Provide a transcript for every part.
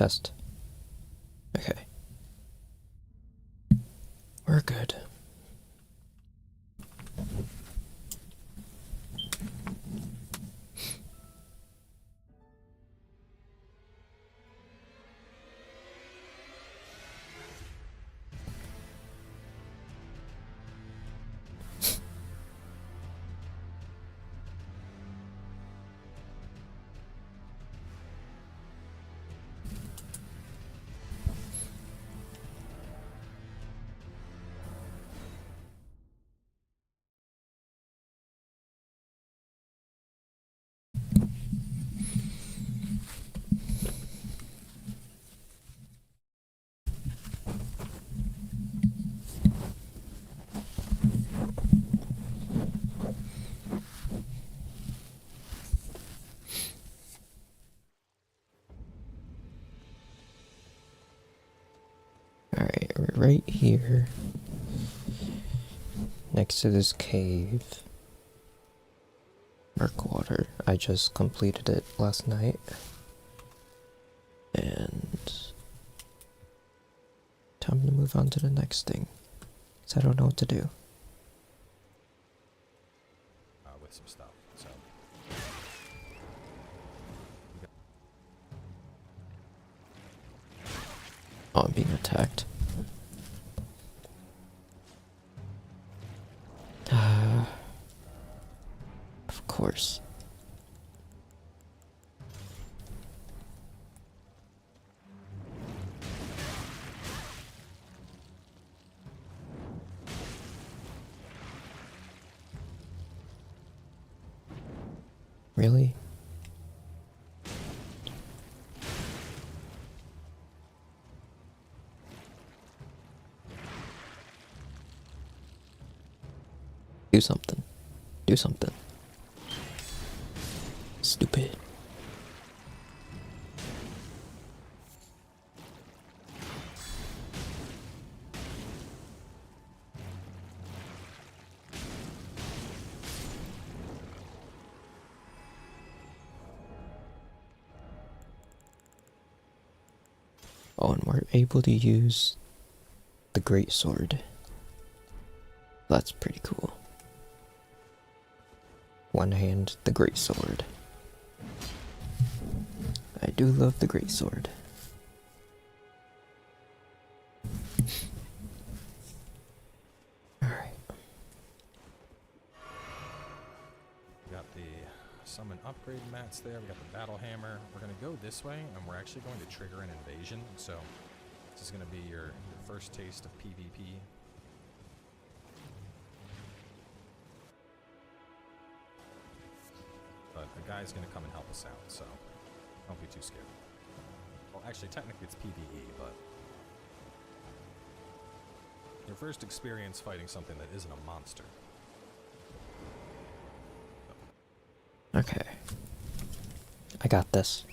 test. Okay. We're good. Alright, we're right here. Next to this cave. Murkwater. I just completed it last night. And time to move on to the next thing. Because I don't know what to do. With some stuff, so. Oh, I'm being attacked. Of course. Really? Do something. Do something. Stupid. Oh, and we're able to use the great sword. That's pretty cool. One hand, the great sword. I do love the great sword. Alright. We got the summon upgrade mats there. We got the battle hammer. We're going to go this way, and we're actually going to trigger an invasion. So this is going to be your first taste of PvP. But the guy's going to come and help us out, so don't be too scared. Well, actually, technically it's PvE, but your first experience fighting something that isn't a monster. Okay. I got this.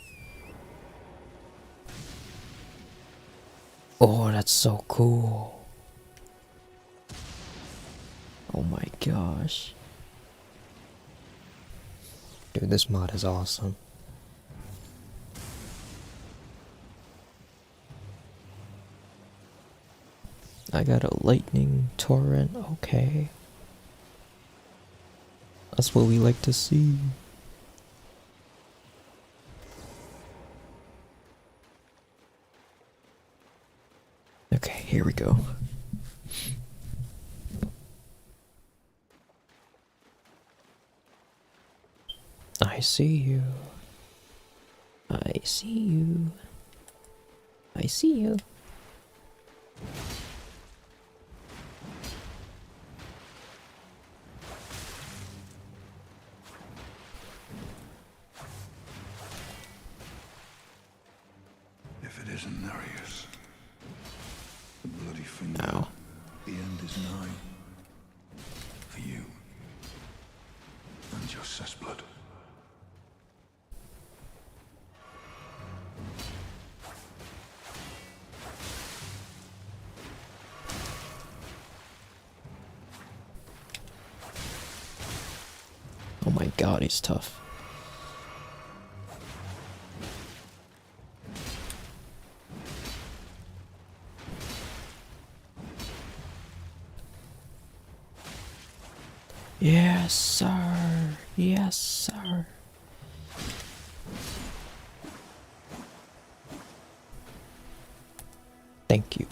Oh, that's so cool. Oh my gosh. Dude, this mod is awesome. I got a lightning torrent, okay. That's what we like to see. Okay, here we go. I see you. I see you. I see you. If it isn't Nereus, the bloody finger, Ow. the end is nigh. For you and your cessblood. Oh my god, he's tough. Yes, sir. Yes, sir. Thank you.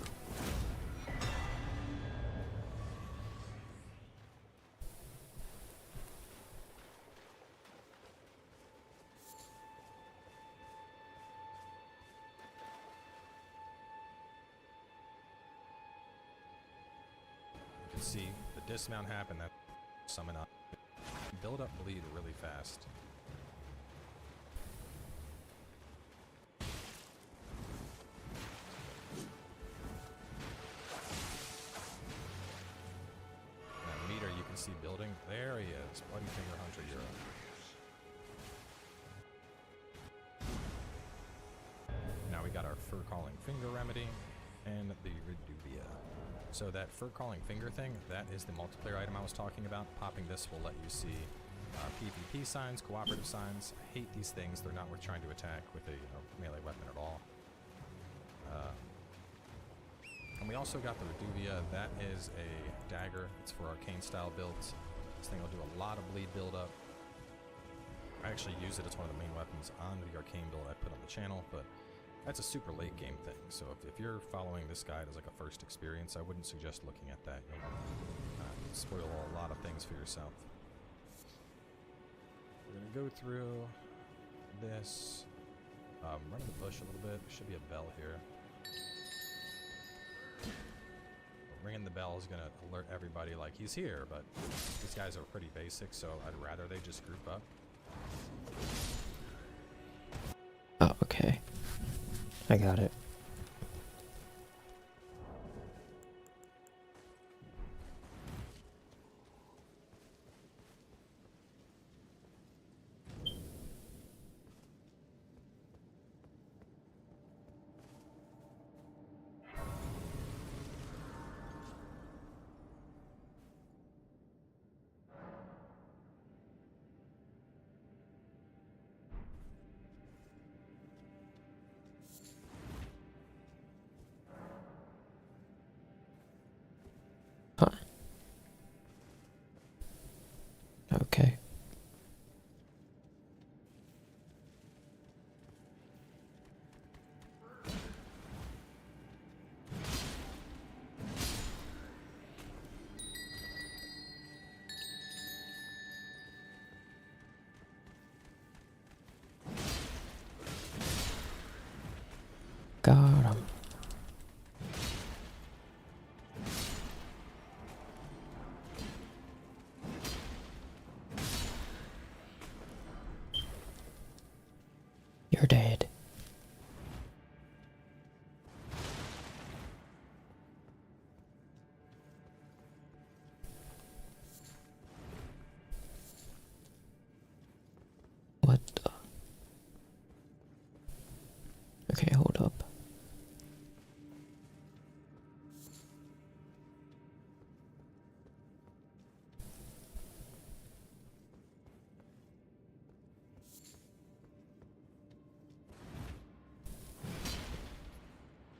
You can see the dismount happen, that summon up. Build up bleed really fast. That meter you can see building. There he is. Bloody Finger Hunter Euro. Now we got our Fur Calling Finger Remedy and the Reduvia. So that Fur Calling Finger thing, that is the multiplayer item I was talking about. Popping this will let you see PvP signs, cooperative signs. I hate these things. They're not worth trying to attack with a melee weapon at all. And we also got the Reduvia. That is a dagger. It's for arcane style builds. This thing will do a lot of bleed buildup. I actually use it as one of the main weapons on the arcane build I put on the channel, but that's a super late game thing. So if you're following this guide as like a first experience, I wouldn't suggest looking at that. You'll spoil a lot of things for yourself. We're going to go through this, run the bush a little bit. There should be a bell here. Ringing the bell is going to alert everybody like he's here, but these guys are pretty basic, so I'd rather they just group up. Oh, okay. I got it. Huh. Okay. Got him. You're dead. What the? Okay, hold up.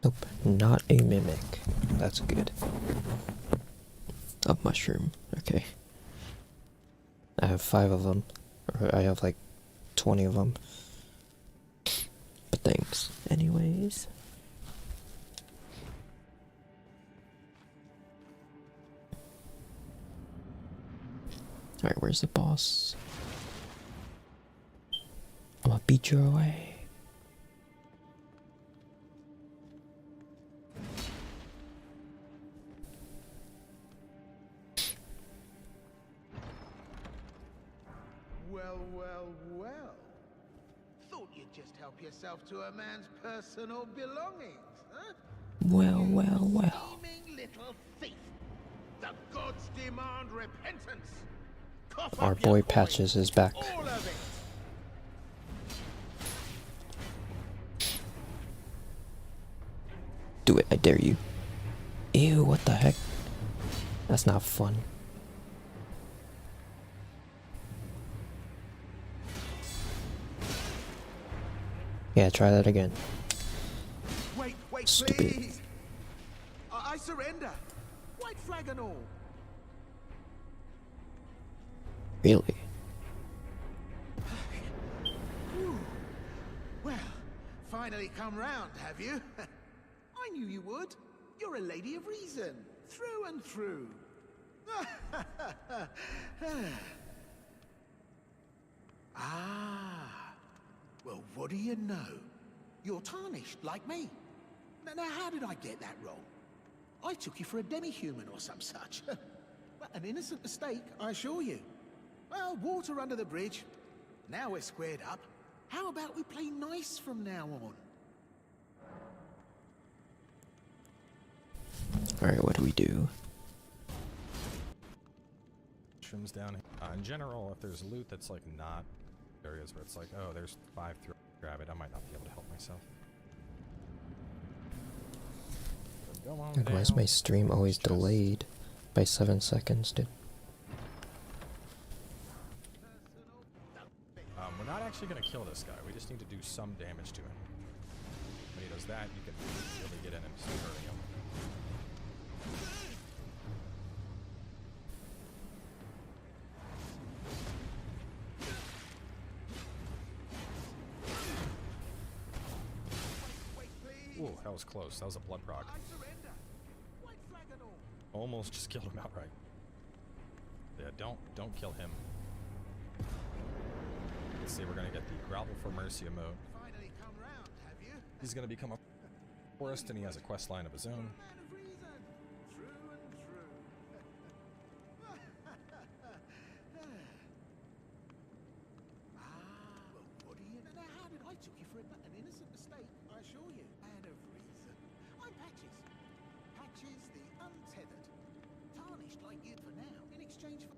Nope, not a mimic. That's good. A mushroom. Okay. I have 5 of them. Or I have like 20 of them. But thanks. Anyways. Alright, where's the boss? I'm gonna beat you away. Well, well, well. Thought you'd just help yourself to a man's personal belongings, huh? Well, well, well. Scheming little thief. The gods demand repentance. Cough Our up your boy coin. Patches is back. All of it. Do it, I dare you. Ew, what the heck? That's not fun. Yeah, try that again. Wait, Stupid. please. I surrender. White flag and all. Really? Well, finally come round, have you? I knew you would. You're a lady of reason, through and through. Ah. Well, what do you know? You're tarnished, like me. Now, how did I get that wrong? I took you for a demi-human or some such. Well, an innocent mistake, I assure you. Well, water under the bridge. Now we're squared up. How about we play nice from now on? Alright, what do we do? Trims down here. In general, if there's loot that's like not areas where it's like, oh, there's 5 through, grab it, I might not be able to help myself. So go on God, why is down. my stream always Just- delayed by 7 seconds, dude? We're not actually going to kill this guy. We just need to do some damage to him. When he does that, you can really get in and start hurting him. Ooh, that was close. That was a blood proc. Almost just killed him outright. Yeah, don't kill him. Let's see, we're gonna get the Grovel for Mercy emote. Finally come round, have you? He's gonna become a forest, and he has a quest line of his own. Man of reason, through and through. Well, what do you know? How did I took you for an innocent mistake? I assure you. Man of reason. I'm Patches. Patches the untethered. Tarnished like you for now, in exchange for.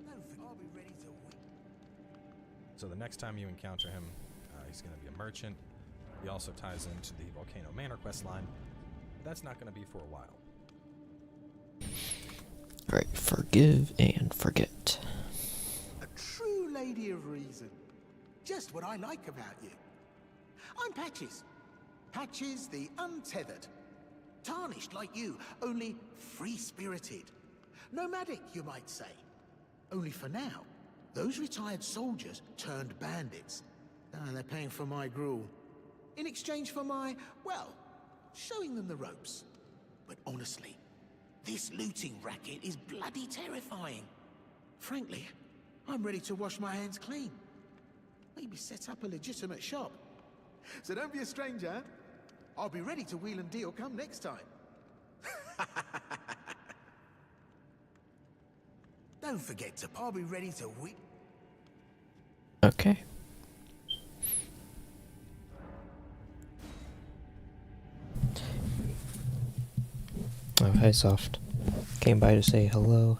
No, I'll be ready to win. So the next time you encounter him, he's gonna be a merchant. He also ties into the Volcano Manor quest line. That's not gonna be for a while. Alright, forgive and forget. A true lady of reason. Just what I like about you. I'm Patches. Patches the untethered. Tarnished like you, only free-spirited. Nomadic, you might say. Only for now, those retired soldiers turned bandits. They're paying for my gruel. In exchange for my, well, showing them the ropes. But honestly, this looting racket is bloody terrifying. Frankly, I'm ready to wash my hands clean. Maybe set up a legitimate shop. So don't be a stranger. I'll be ready to wheel and deal come next time. Don't forget to, I'll be ready to wheel. Okay. Oh, hi, Soft. Came by to say hello.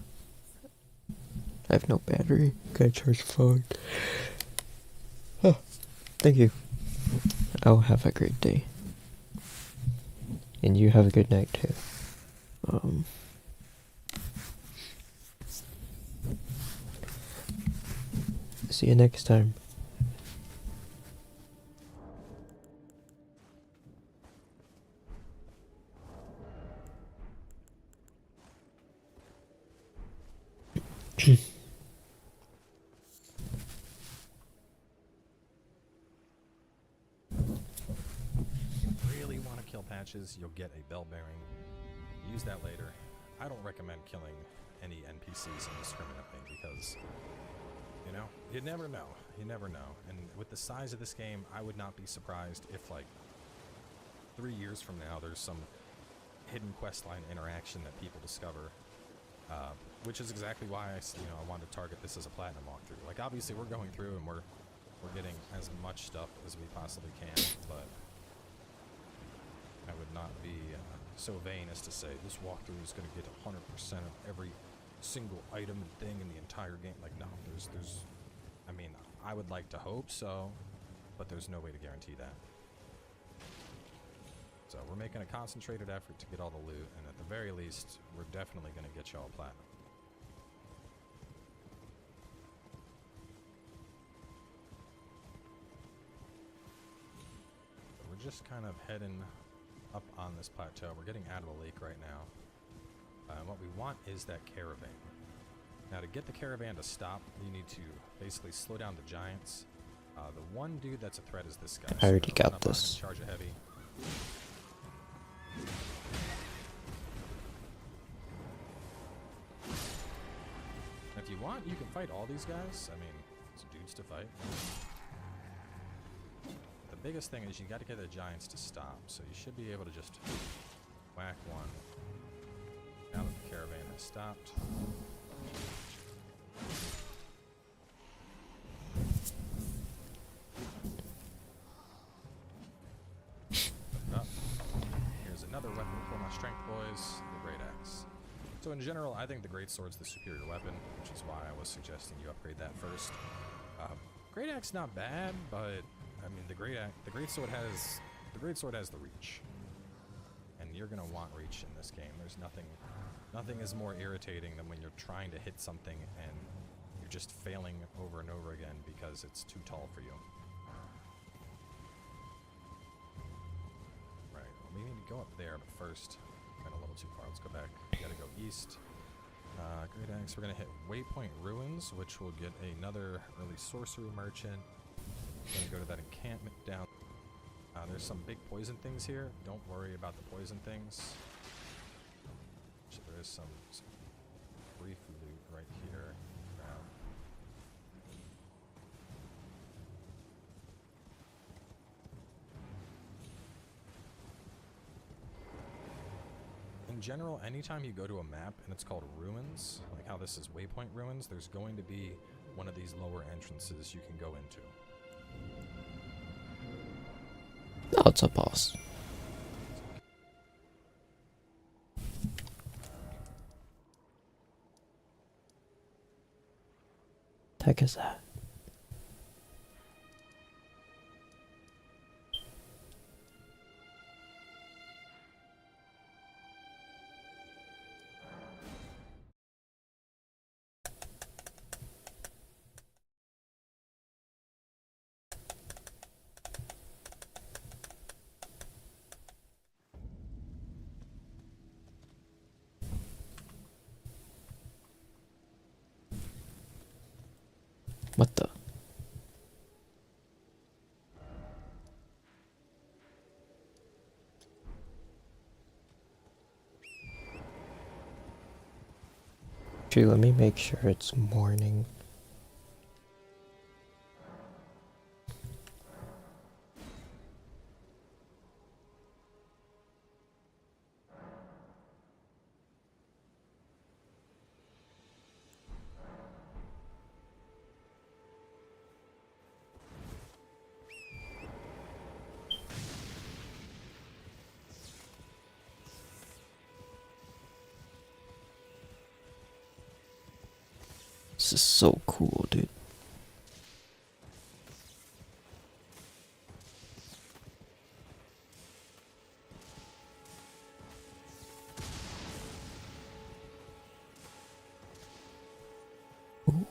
I have no battery. Gotta charge the phone. Oh, thank you. Oh, have a great day. And you have a good night, too. See you next time. Really want to kill Patches, you'll get a bell bearing. Use that later. I don't recommend killing any NPCs indiscriminately because, you know, you never know. You never know. And with the size of this game, I would not be surprised if, like, 3 years from now, there's some hidden questline interaction that people discover, which is exactly why I wanted to target this as a platinum walkthrough. Like, obviously, we're going through and we're getting as much stuff as we possibly can, but I would not be so vain as to say this walkthrough is going to get 100% of every single item and thing in the entire game. Like, no, there's I mean, I would like to hope so, but there's no way to guarantee that. So we're making a concentrated effort to get all the loot, and at the very least, we're definitely going to get y'all platinum. So we're just kind of heading up on this plateau. We're getting out of the lake right now. And what we want is that caravan. Now to get the caravan to stop, you need to basically slow down the giants. The one dude that's a threat is this guy. I already we're gonna got run up on him this. and charge a heavy. If you want, you can fight all these guys. I mean, it's dudes to fight. The biggest thing is you got to get the giants to stop. So you should be able to just whack one. Now that the caravan has stopped. Up. Here's another weapon for my strength boys, the Great Axe. So in general, I think the Great Sword's the superior weapon, which is why I was suggesting you upgrade that first. Great Axe not bad, but I mean the Great Sword has the reach, and you're gonna want reach in this game. There's nothing is more irritating than when you're trying to hit something and you're just failing over and over again because it's too tall for you. Right, well, we need to go up there, but first, went a little too far. Let's go back. We gotta go east. Great Axe, we're gonna hit Waypoint Ruins, which will get another early sorcery merchant. We're gonna go to that encampment down. There's some big poison things here. Don't worry about the poison things. So there is some brief loot right here. In general, anytime you go to a map and it's called Ruins, like how this is Waypoint Ruins, there's going to be one of these lower entrances you can go into. Oh, it's a boss. The heck is that? What the? Actually, let me make sure it's morning. This is so cool, dude. Ooh.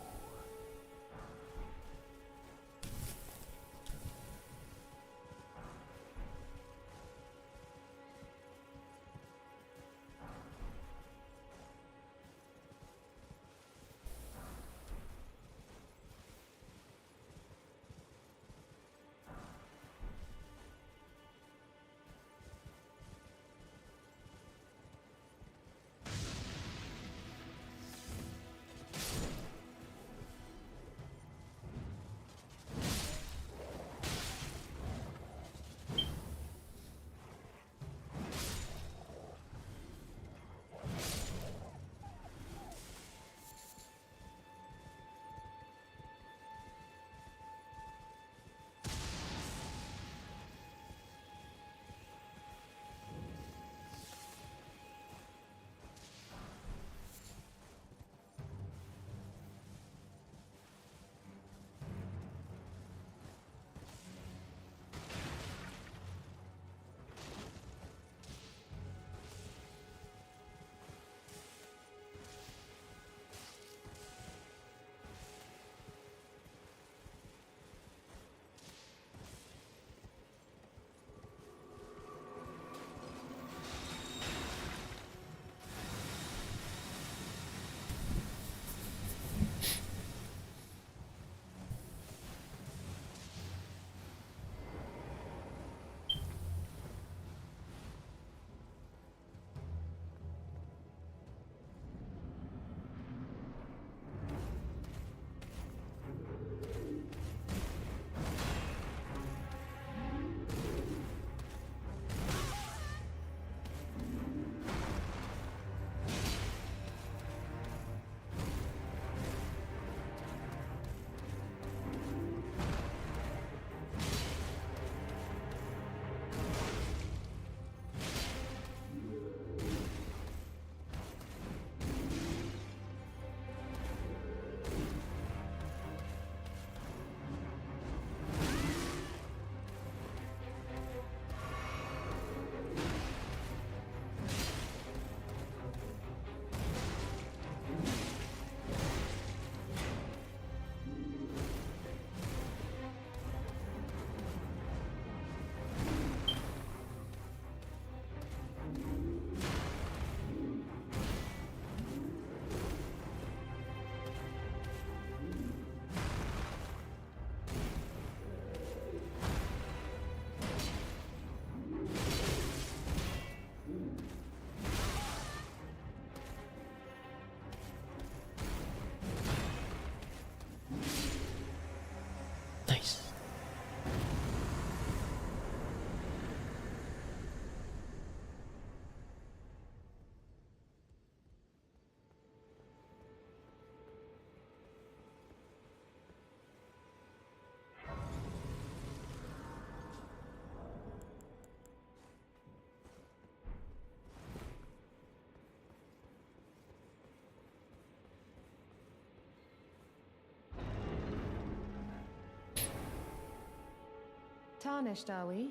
Tarnished, are we?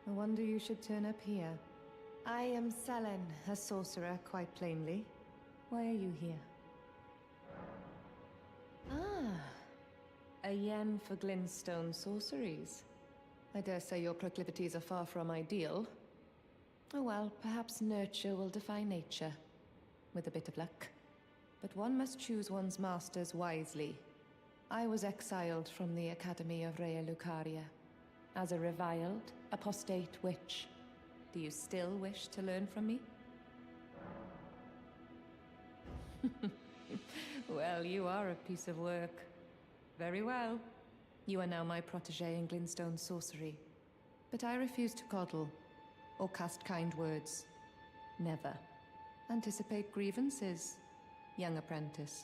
No wonder you should turn up here. I am Selen, a sorcerer, quite plainly. Why are you here? Ah, a yen for glintstone sorceries. I dare say your proclivities are far from ideal. Oh well, perhaps nurture will defy nature, with a bit of luck. But one must choose one's masters wisely. I was exiled from the Academy of Rea Lucaria as a reviled, apostate witch. Do you still wish to learn from me? Well, you are a piece of work. Very well. You are now my protégé in glintstone sorcery. But I refuse to coddle, or cast kind words. Never. Anticipate grievances, young apprentice.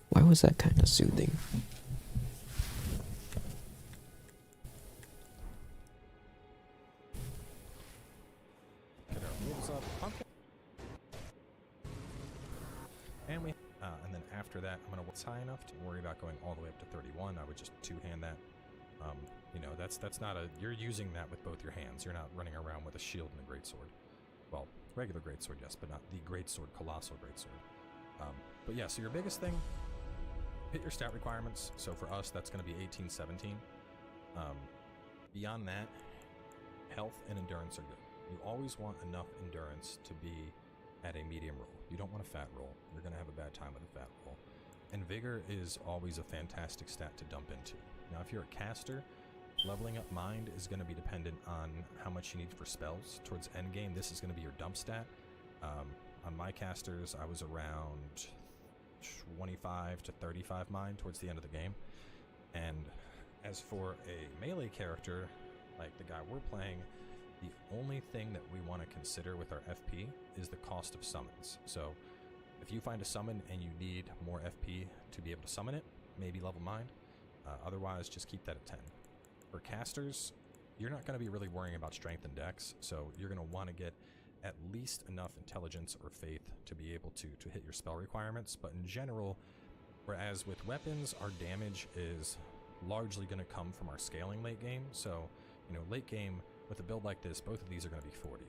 Why was that kind of soothing? Get our wolves up. Pumpkin. And then after that, I'm gonna what's high enough to worry about going all the way up to 31. I would just two-hand that. You know, that's not a. You're using that with both your hands. You're not running around with a shield and a greatsword. Well, regular greatsword, yes, but not the greatsword, colossal greatsword. But yeah, so your biggest thing, hit your stat requirements. So for us, that's going to be 18, 17. Beyond that, health and endurance are good. You always want enough endurance to be at a medium roll. You don't want a fat roll. You're going to have a bad time with a fat roll. And vigor is always a fantastic stat to dump into. Now, if you're a caster, leveling up mind is going to be dependent on how much you need for spells. Towards endgame, this is going to be your dump stat. On my casters, I was around 25 to 35 mind towards the end of the game. And as for a melee character, like the guy we're playing, the only thing that we want to consider with our FP is the cost of summons. So if you find a summon and you need more FP to be able to summon it, maybe level mind. Otherwise, just keep that at 10. For casters, you're not going to be really worrying about strength and dex, so you're going to want to get at least enough intelligence or faith to be able to hit your spell requirements. But in general, whereas with weapons, our damage is largely going to come from our scaling late game. So, you know, late game, with a build like this, both of these are going to be 40.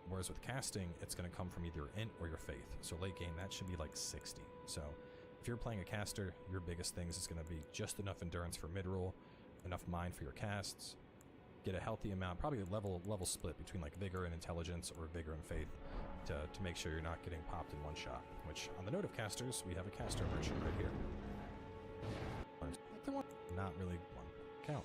Whereas with casting, it's going to come from either your int or your faith. So late game, that should be like 60. So if you're playing a caster, your biggest things is going to be just enough endurance for mid-roll, enough mind for your casts, get a healthy amount, probably a level split between like vigor and intelligence or vigor and faith to make sure you're not getting popped in one shot. Which, on the note of casters, we have a caster merchant right here. Not really one count.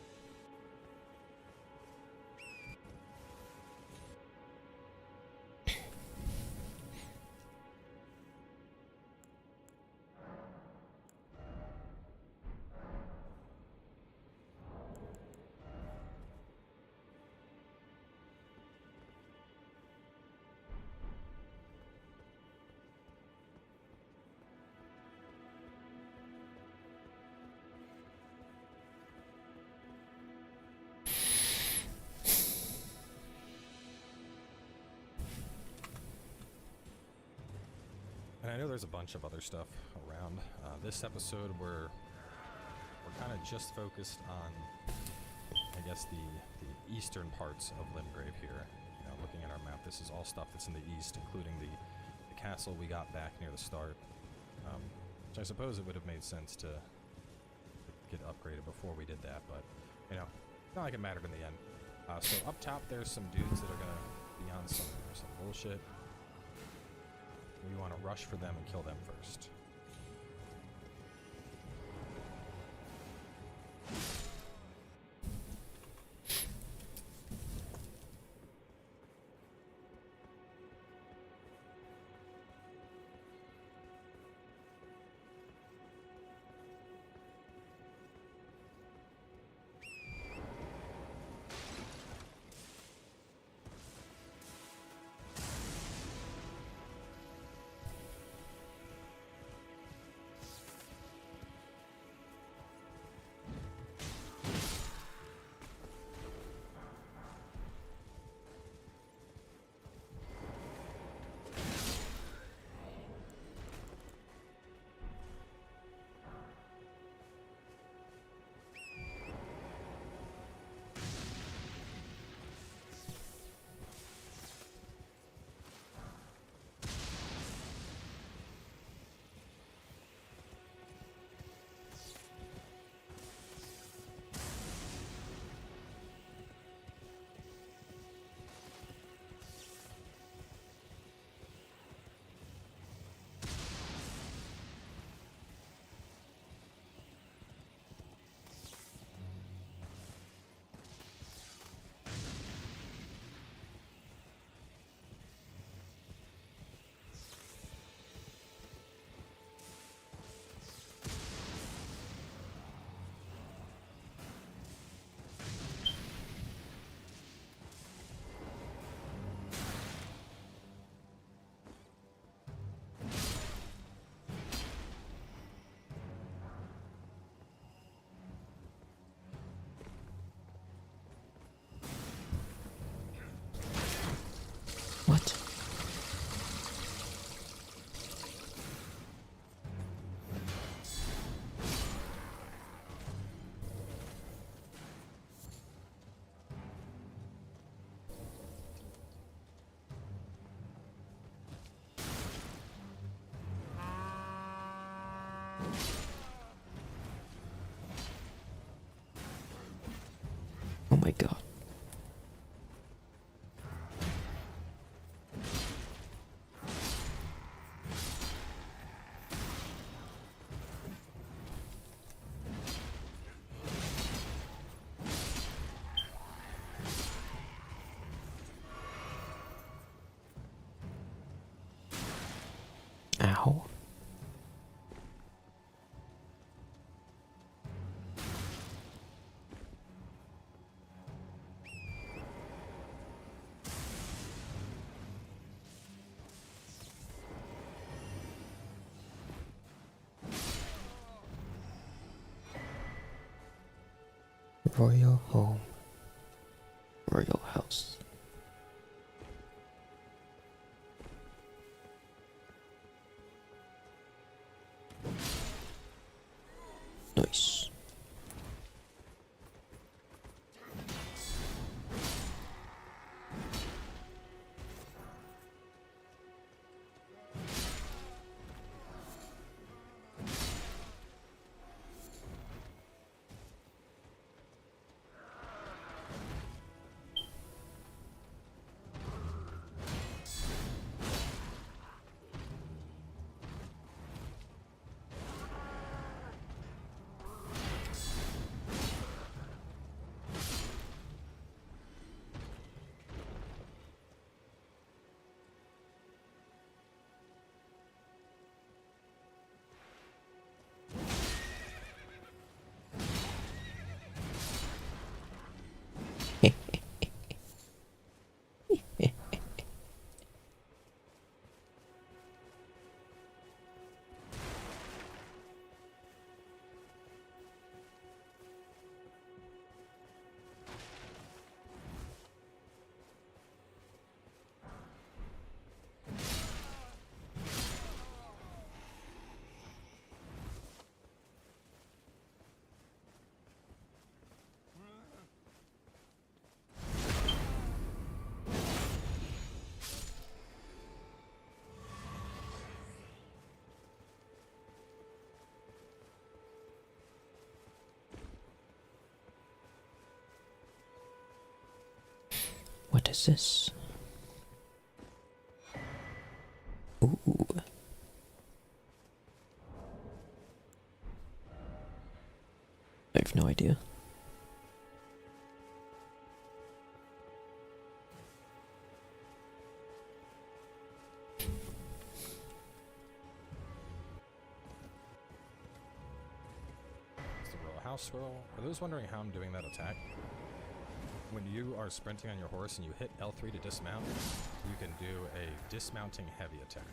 And I know there's a bunch of other stuff around. This episode, we're kind of just focused on, I guess, the eastern parts of Limgrave here. You know, looking at our map, this is all stuff that's in the east, including the castle we got back near the start. Which I suppose it would have made sense to get upgraded before we did that, but, you know, not like it mattered in the end. So up top, there's some dudes that are going to be on some bullshit. We want to rush for them and kill them first. What? Oh my god. Ow. Royal home. Royal house. Nice. What is this? Ooh. I have no idea. It's the royal house scroll. For those wondering how I'm doing that attack, when you are sprinting on your horse and you hit L3 to dismount, you can do a dismounting heavy attack.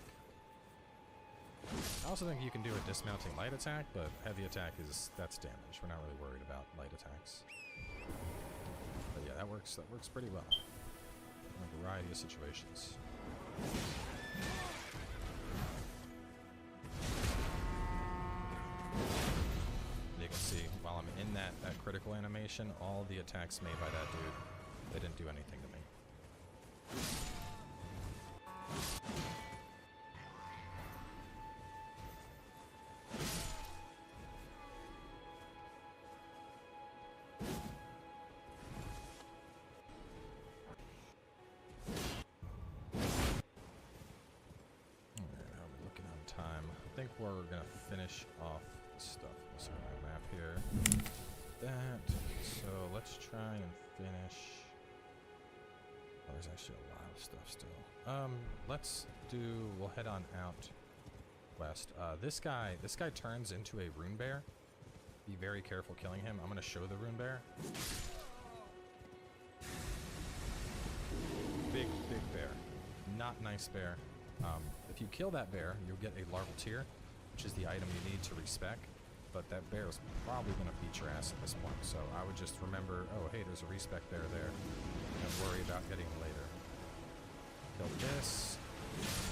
I also think you can do a dismounting light attack, but heavy attack that's damage. We're not really worried about light attacks. But yeah, that works pretty well in a variety of situations. You can see while I'm in that critical animation, all the attacks made by that dude, they didn't do anything to me. I think we're gonna finish off stuff. Let's see my map here. That. So let's try and finish. Oh, there's actually a lot of stuff still. We'll head on out west. This guy turns into a rune bear. Be very careful killing him. I'm gonna show the rune bear. Big bear. Not nice bear. If you kill that bear, you'll get a larval tear, which is the item you need to respec, but that bear is probably going to beat your ass at this point, so I would just remember, oh hey, there's a respec bear there, and worry about getting him later. kill this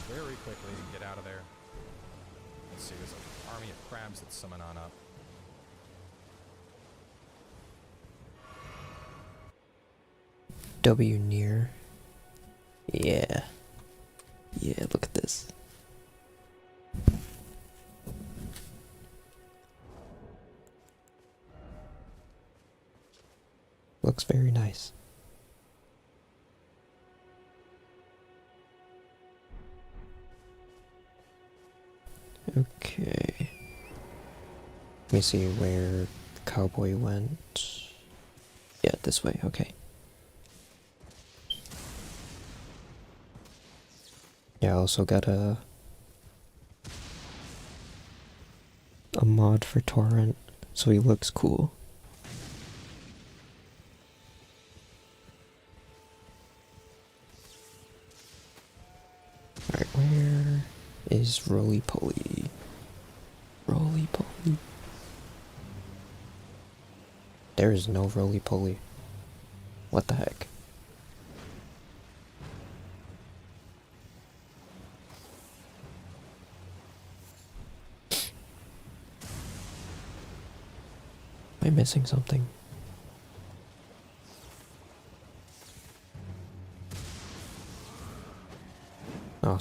very quickly and get out of there. Let's see, there's an army of crabs that summon on up. W near. Yeah. Yeah, look at this. Looks very nice. Okay. Let me see where the cowboy went. Yeah, this way, okay. Yeah, I also got a mod for Torrent, so he looks cool. Alright, where is Roly Poly? Roly Poly. There is no Roly Poly. What the heck? Am I missing something? Oh.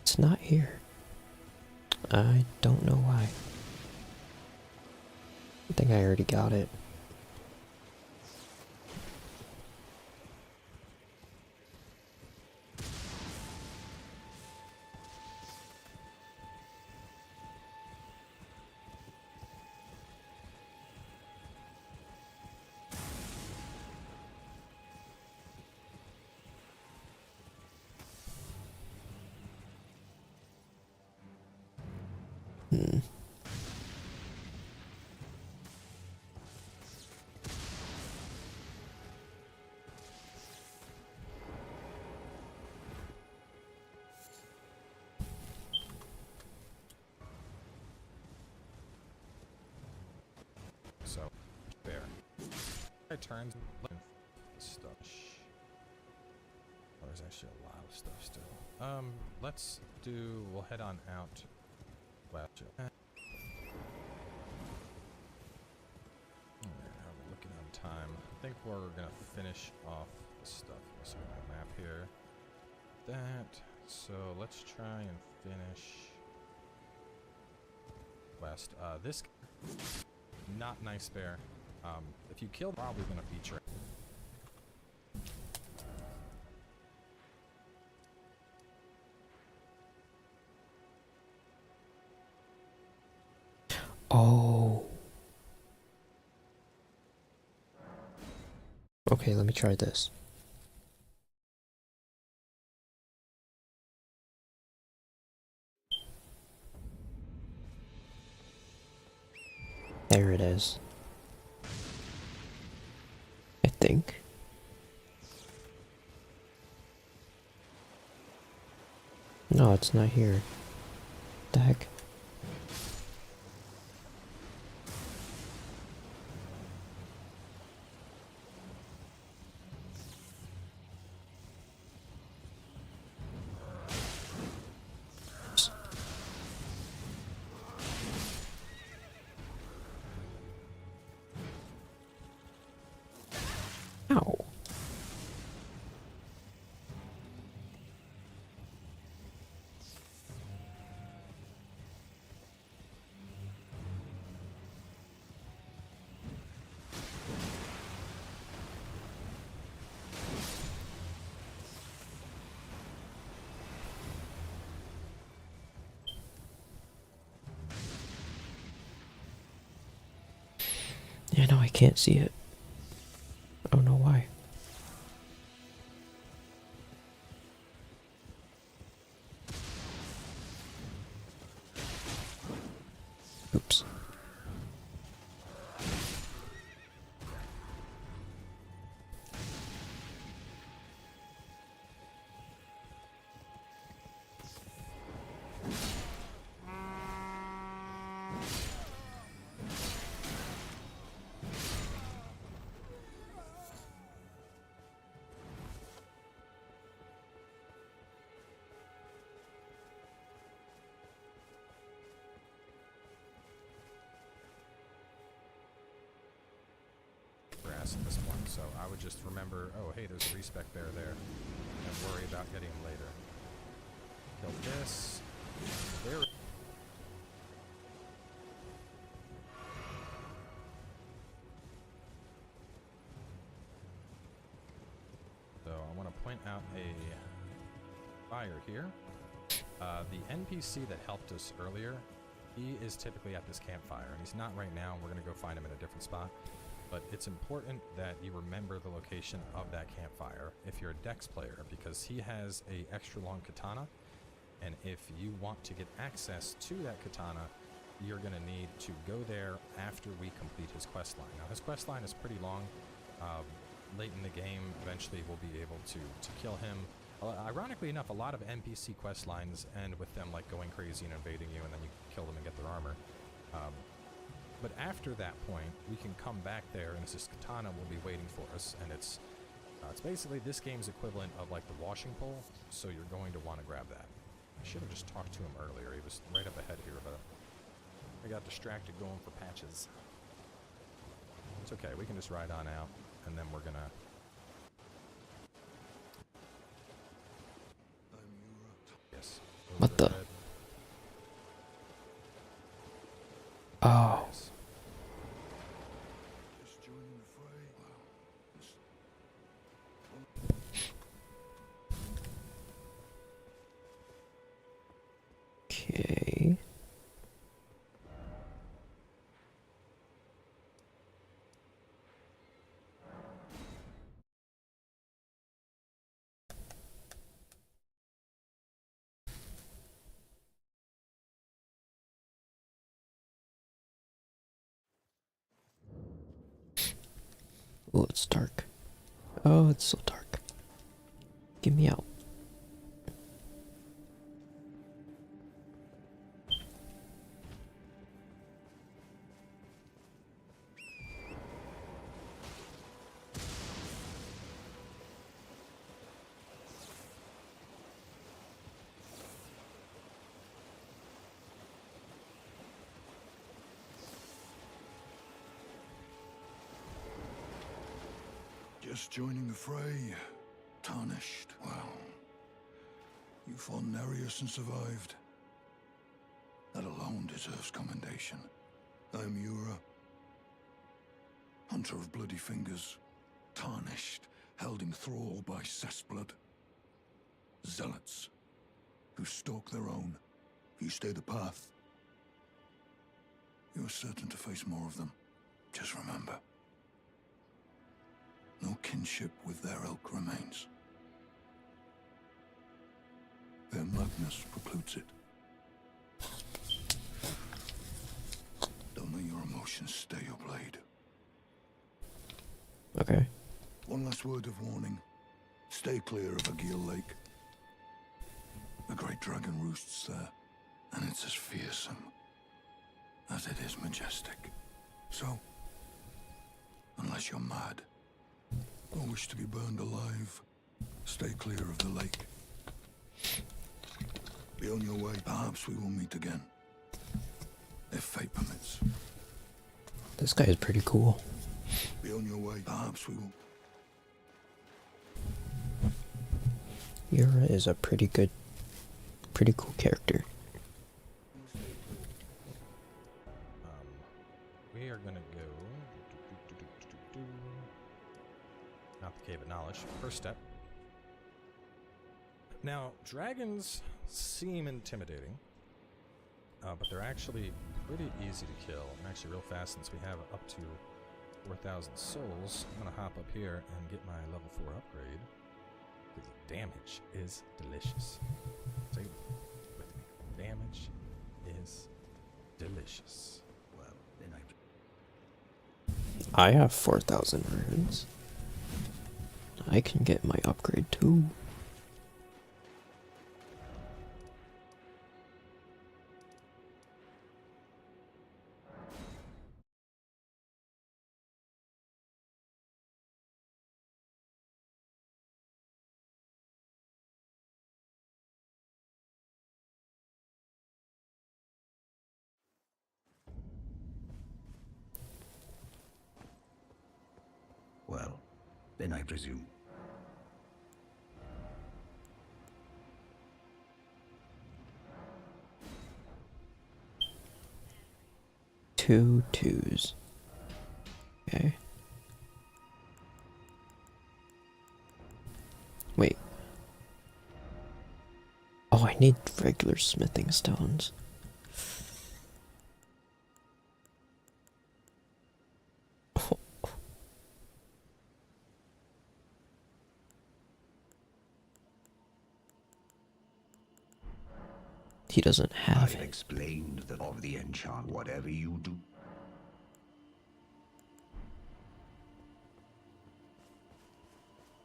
It's not here. I don't know why. I think I already got it. Hmm. So, there. I turns looking for stuff. Oh, there's actually a lot of stuff still. We'll head on out west. Alright, how are we looking on time? I think we're gonna finish off the stuff. Let's see my map here. That. So let's try and finish west. This not nice bear. If you kill, probably gonna feature. Oh. Okay, let me try this. There it is. I think. No, it's not here. The heck? Ow. Yeah, no, I can't see it. I don't know why. Oops. Grass at this point, so I would just remember, oh hey, there's a respec bear there, and worry about getting him later. Kill this. There. So I want to point out a fire here. The NPC that helped us earlier, he is typically at this campfire, and he's not right now. We're going to go find him in a different spot. But it's important that you remember the location of that campfire if you're a Dex player, because he has a extra long katana, and if you want to get access to that katana, you're going to need to go there after we complete his quest line. Now his quest line is pretty long. Late in the game, eventually we'll be able to kill him. Ironically enough, a lot of NPC quest lines end with them like going crazy and invading you, and then you kill them and get their armor. But after that point, we can come back there, and this katana will be waiting for us, and it's basically this game's equivalent of like the washing pole, so you're going to want to grab that. I should have just talked to him earlier. He was right up ahead here, but I got distracted going for patches. It's okay. We can just ride on out, and then we're gonna. Yes. What the? Overhead. Oh. Yes. Just joining the fray. Okay. Oh, it's dark. Oh, it's so dark. Get me out. Just joining the fray. Tarnished. Well, you fought Nereus and survived. That alone deserves commendation. I'm Yura, hunter of bloody fingers, tarnished, held in thrall by cessblood. Zealots, who stalk their own. If you stay the path, you're certain to face more of them. Just remember, no kinship with their ilk remains. Their madness precludes it. Don't let your emotions stay your blade. Okay. One last word of warning. Stay clear of Agil Lake. The great dragon roosts there, and it's as fearsome as it is majestic. So, unless you're mad, or wish to be burned alive, stay clear of the lake. Be on your way. Perhaps we will meet again, if fate permits. This guy is pretty cool. Be on your way. Perhaps we will. Yura is a pretty cool character. We are gonna go not the Cave of Knowledge. First step. Now, dragons seem intimidating, but they're actually pretty easy to kill. And actually, real fast, since we have up to 4,000 souls, I'm gonna hop up here and get my level 4 upgrade. Because damage is delicious. Say it with me. Damage is delicious. I have 4,000 runes. I can get my upgrade too. Well, then I presume. Two twos. Okay. Wait. Oh, I need regular smithing stones. He doesn't have I've it. explained that of the enchant, whatever you do.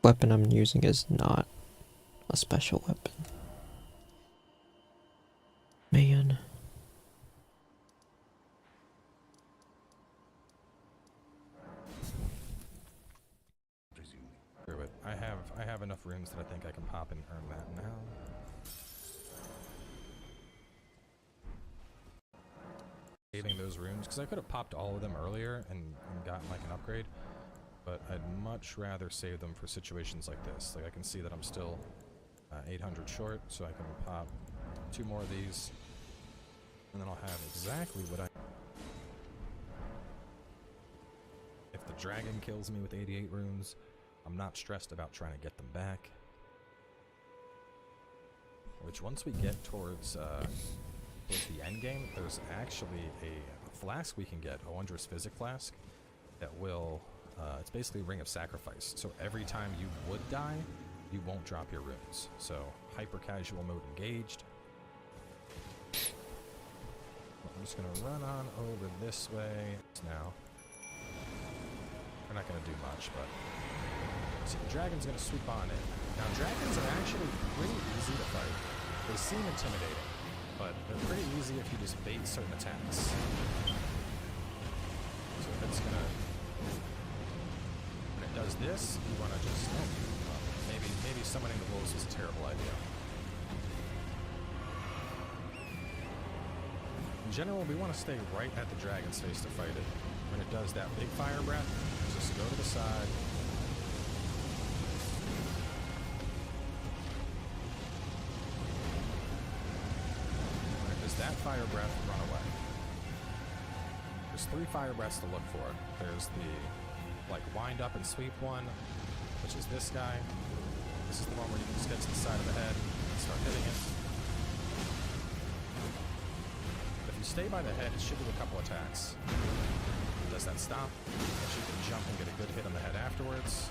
Weapon I'm using is not a special weapon. Man. Presume. Screw it. I have enough runes that I think I can pop and earn that now. Saving those runes, because I could have popped all of them earlier and gotten like an upgrade, but I'd much rather save them for situations like this. Like I can see that I'm still 800 short, so I can pop 2 more of these, and then I'll have exactly what I... If the dragon kills me with 88 runes, I'm not stressed about trying to get them back. Which once we get towards the end game, there's actually a flask we can get, a Wondrous Physic Flask, that will, it's basically Ring of Sacrifice. So every time you would die, you won't drop your runes. So hyper casual mode engaged. I'm just gonna run on over this way now. We're not gonna do much, but see, the dragon's gonna sweep on in. Now dragons are actually pretty easy to fight. They seem intimidating, but they're pretty easy if you just bait certain attacks. So if it's gonna, when it does this, you wanna just, maybe summoning the wolves was a terrible idea. In general, we want to stay right at the dragon's face to fight it. When it does that big fire breath, just go to the side. When it does that fire breath, run away. There's 3 fire breaths to look for. There's the, like, wind up and sweep one, which is this guy. This is the one where you can just get to the side of the head and start hitting it. If you stay by the head, it should do a couple attacks. Does that stop? But you can jump and get a good hit on the head afterwards.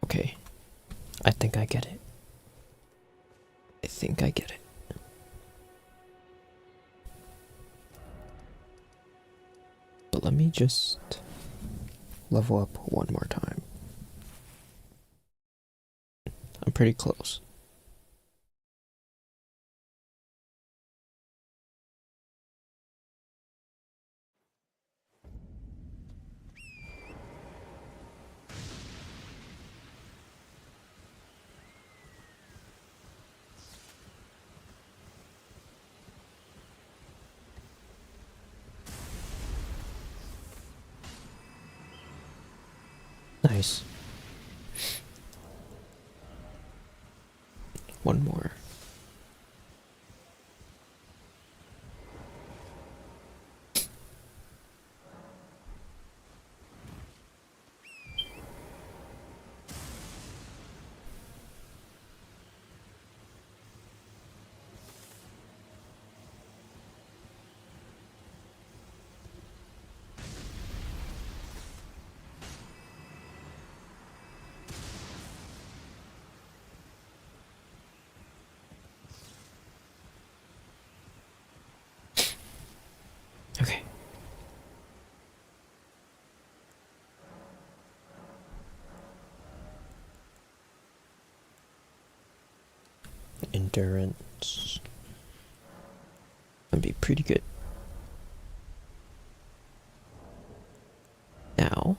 Okay. I think I get it. I think I get it. But let me just level up one more time. I'm pretty close. Nice. One more. endurance. That'd be pretty good. Now,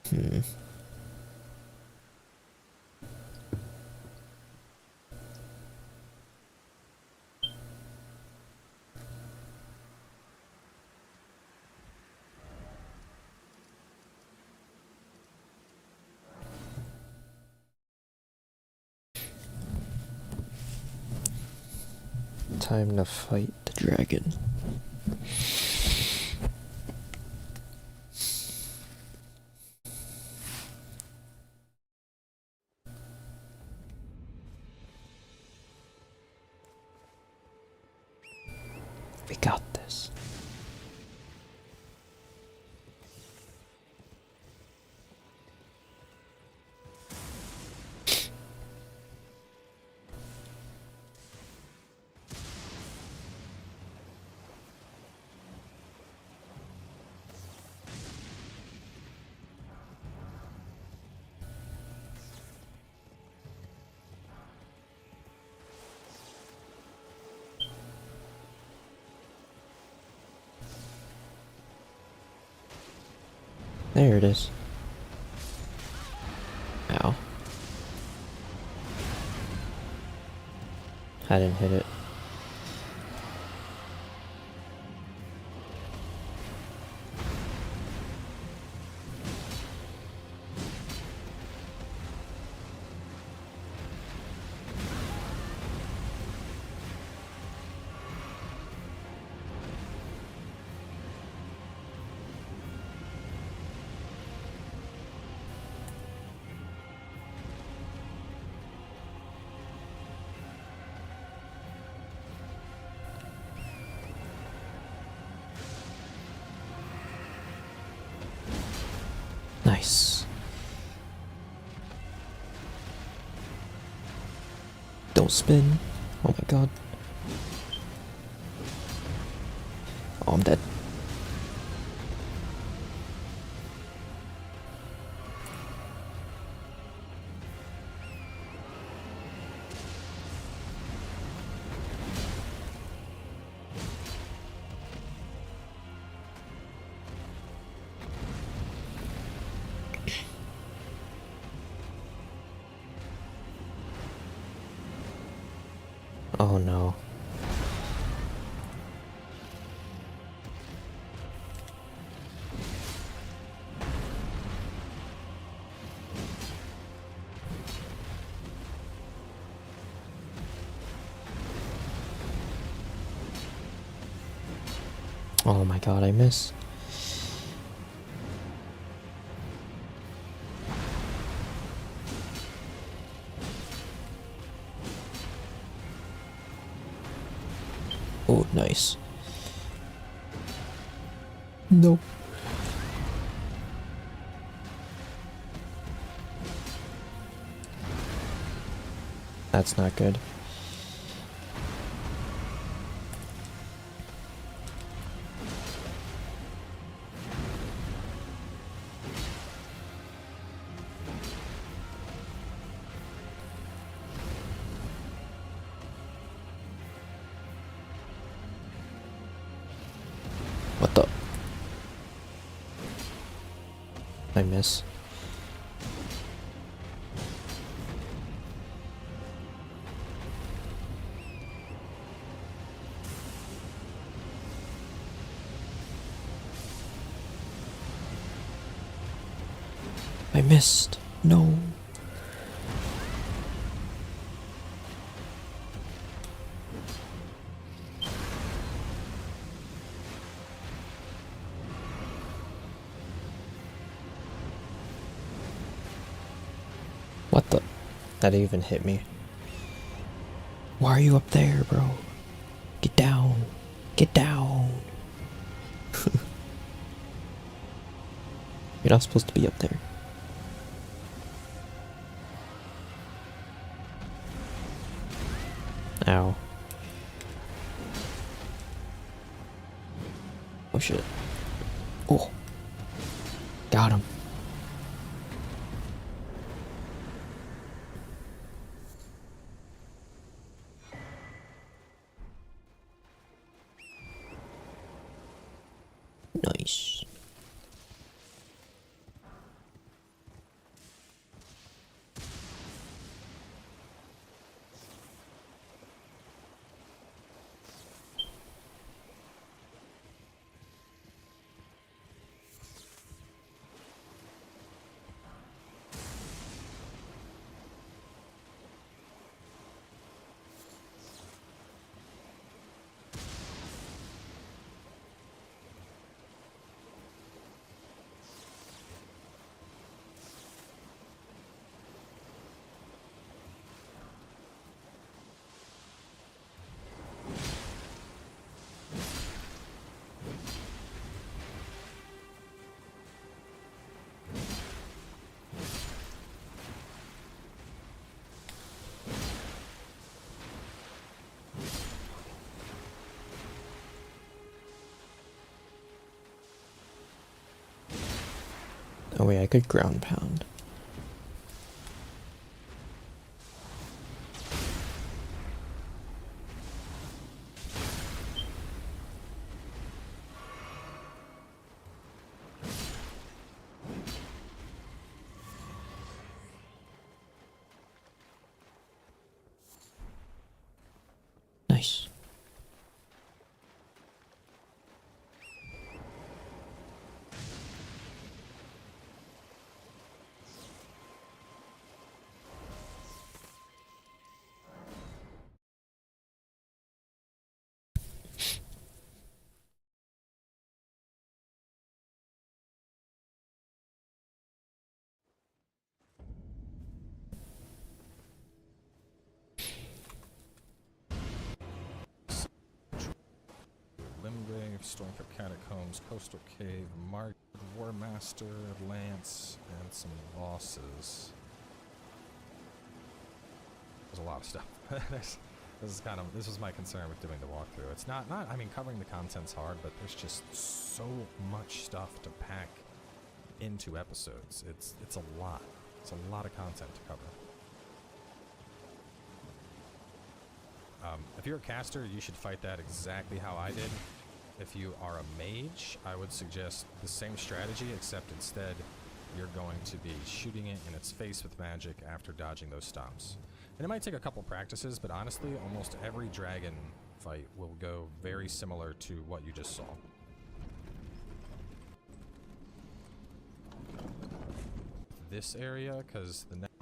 hmm. Time to fight the dragon. We got this. There it is. Ow. I didn't hit it. Nice. Don't spin. Oh my god. Oh, I'm dead. Oh no. Oh my god, I missed. Oh, nice. Nope. That's not good. What the? I miss. I missed. No. What the? That even hit me. Why are you up there, bro? Get down. Get down. You're not supposed to be up there. Ow. Oh shit. Oh. Got him. Nice. Oh wait, I could ground pound. Nice. Limgrave, Stormcap Catacombs, Coastal Cave, Mark, Warmaster, Lance, and some bosses. There's a lot of stuff. This is my concern with doing the walkthrough. It's not I mean, covering the content's hard, but there's just so much stuff to pack into episodes. It's a lot. It's a lot of content to cover. If you're a caster, you should fight that exactly how I did. If you are a mage, I would suggest the same strategy, except instead you're going to be shooting it in its face with magic after dodging those stomps. And it might take a couple practices, but honestly, almost every dragon fight will go very similar to what you just saw. This area, because the next...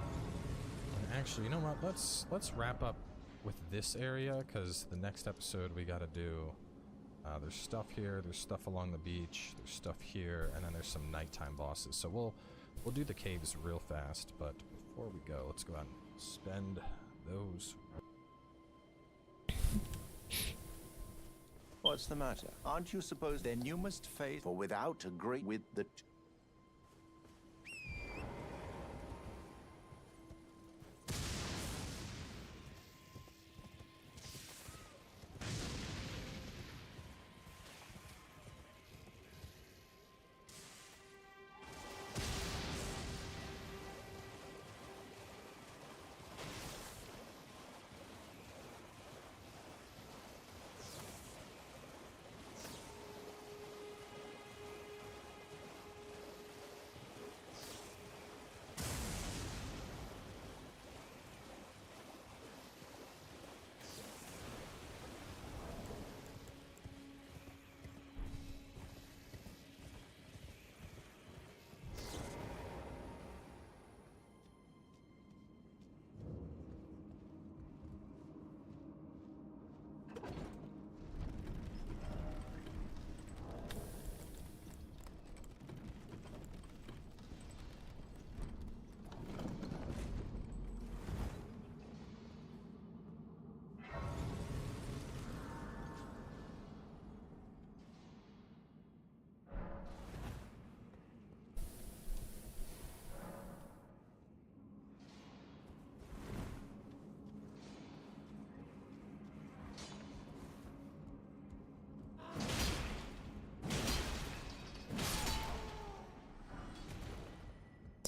Actually, you know what? Let's wrap up with this area, because the next episode we gotta do... there's stuff here, there's stuff along the beach, there's stuff here, and then there's some nighttime bosses. So we'll do the caves real fast, but before we go, let's go out and spend those. What's the matter? Aren't you supposed then you must face for without agree with the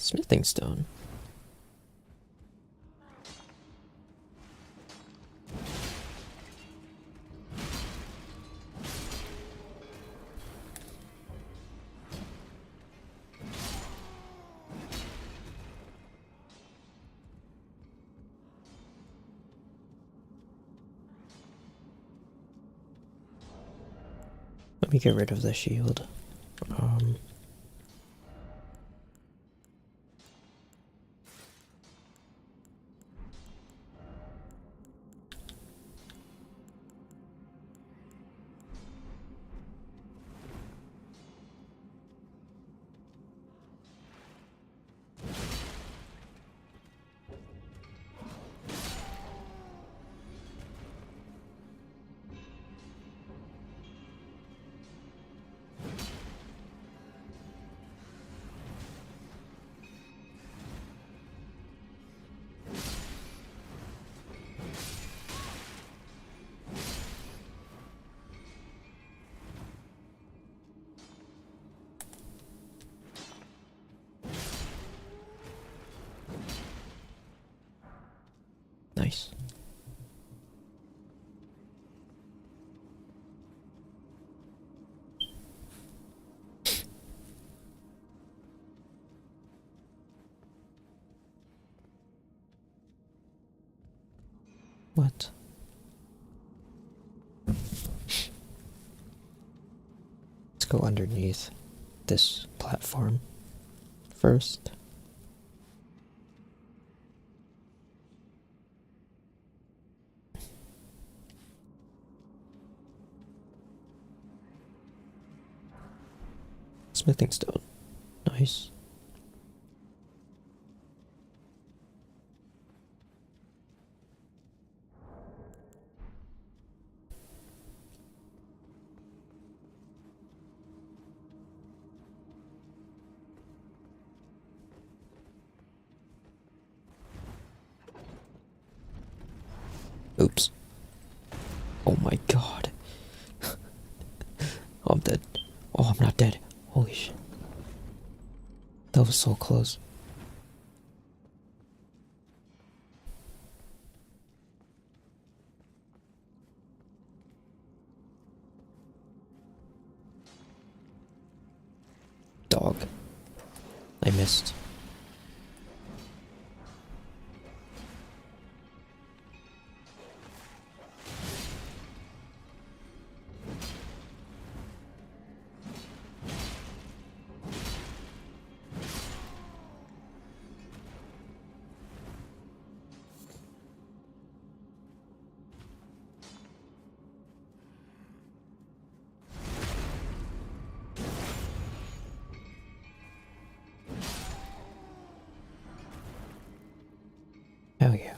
Smithing stone. Let me get rid of the shield. Nice. What? Let's go underneath this platform first. Smithing stone. Nice. Oops. Oh my god. Oh, I'm dead. Oh, I'm not dead. Holy shit. That was so close. Dog. I missed. Hell yeah.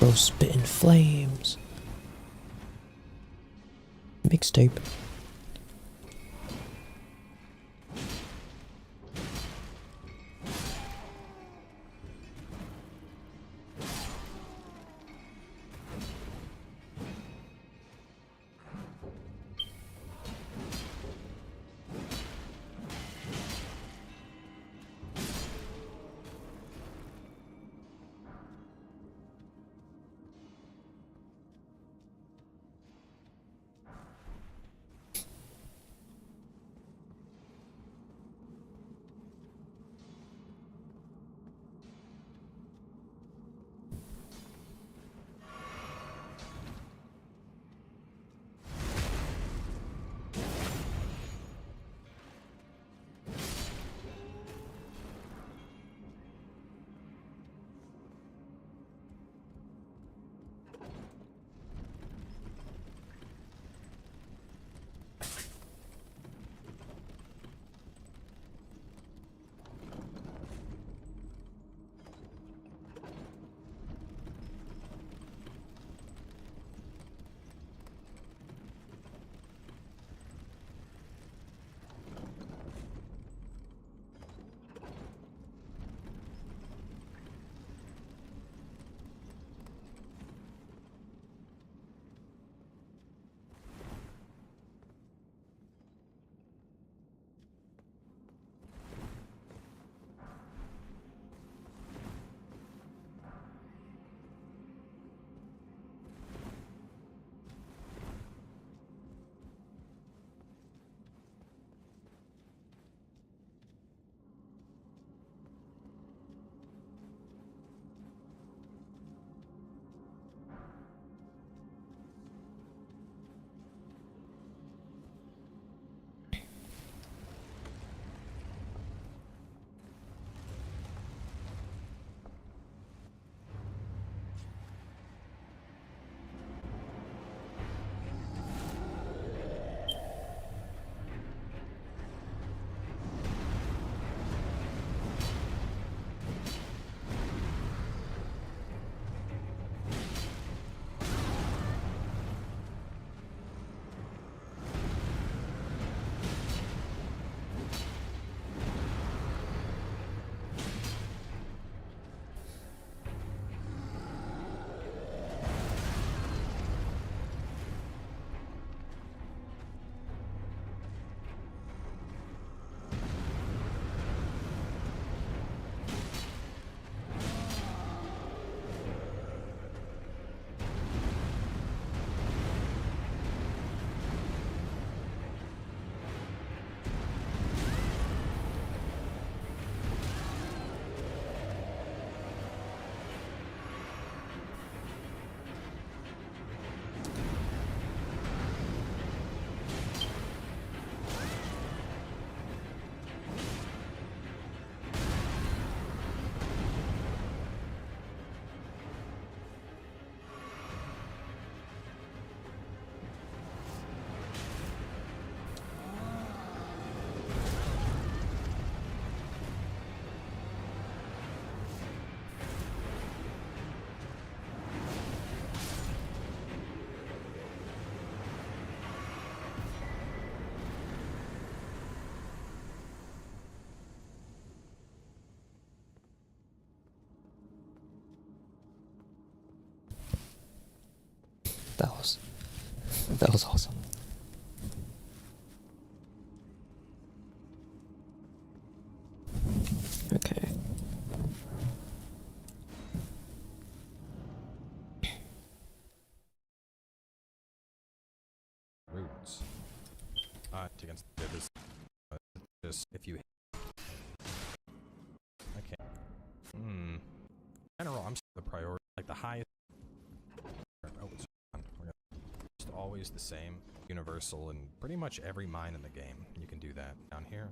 Bro, spitting flames. Mixtape. That was awesome. Okay. Runes. Against this if you okay. General, I'm the priority, like the highest. Oh, it's just always the same, universal, in pretty much every mine in the game. You can do that down here.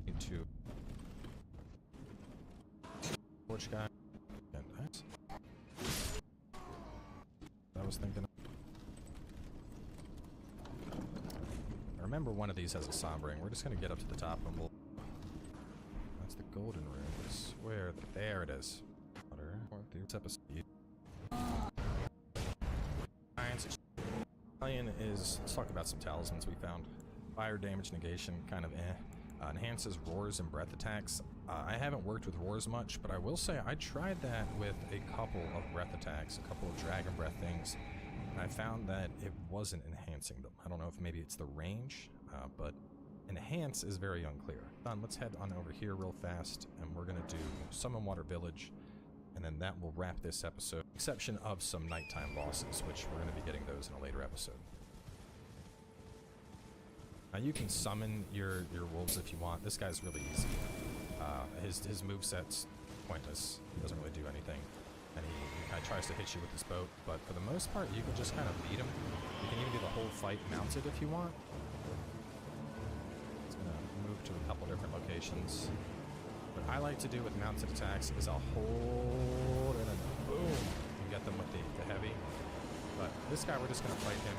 Need to torch guy. And nice. I was thinking. I remember one of these has a sombering. We're just gonna get up to the top and we'll. That's the golden rune. I swear that there it is. water. This episode. Let's talk about some talismans we found. Fire damage negation, kind of enhances roars and breath attacks. I haven't worked with roars much, but I will say I tried that with a couple of breath attacks, a couple of dragon breath things, and I found that it wasn't enhancing them. I don't know if maybe it's the range, but enhance is very unclear. Let's head on over here real fast, and we're going to do Summon Water Village, and then that will wrap this episode, exception of some nighttime bosses, which we're going to be getting those in a later episode. Now you can summon your wolves if you want. This guy's really easy. His moveset's pointless. He doesn't really do anything. And he kind of tries to hit you with his boat, but for the most part, you can just kind of lead him. You can even do the whole fight mounted if you want. It's going to move to a couple different locations. What I like to do with mounted attacks is I'll hold and then boom, you get them with the heavy. But this guy, we're just going to fight him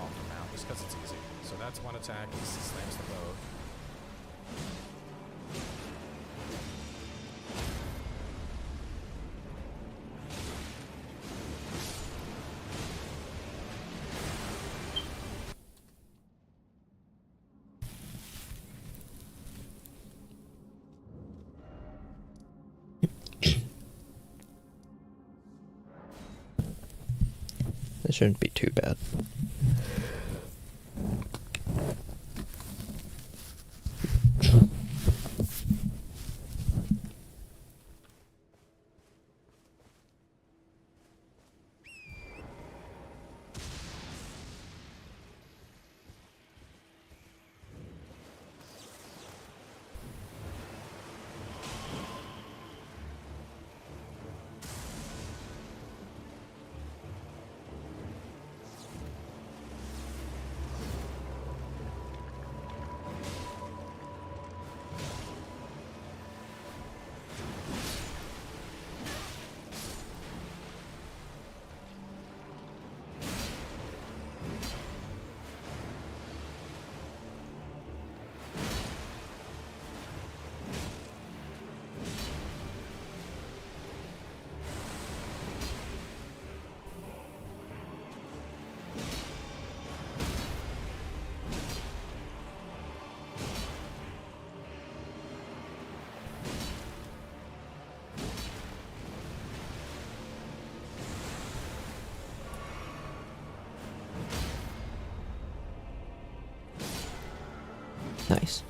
off the mount just because it's easy. So that's one attack. He slams the bow. This shouldn't be too bad. Nice.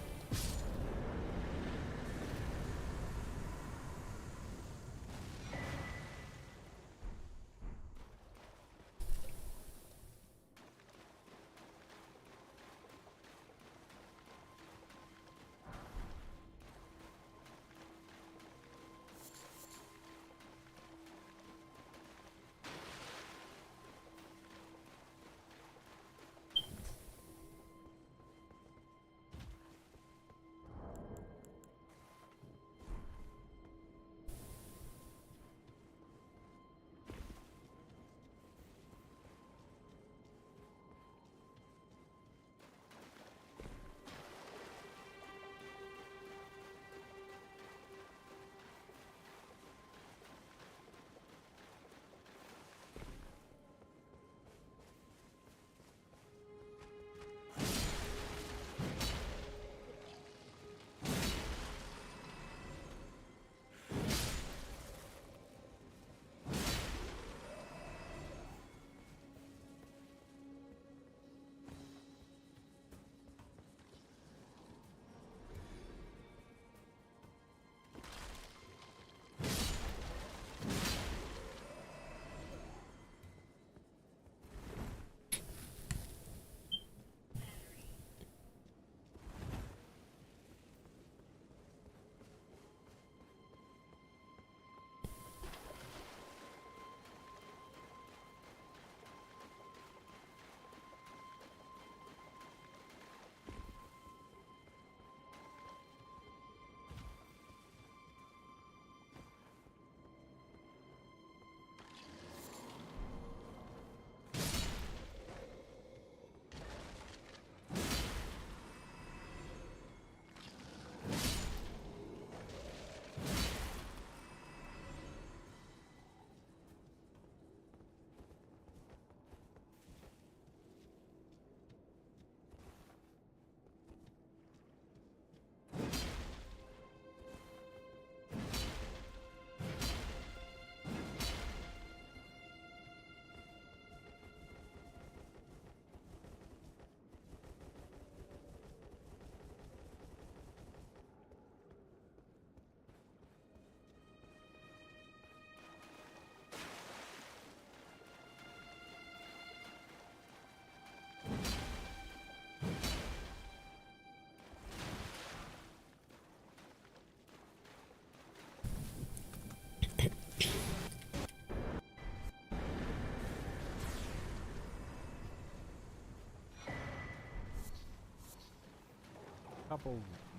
couple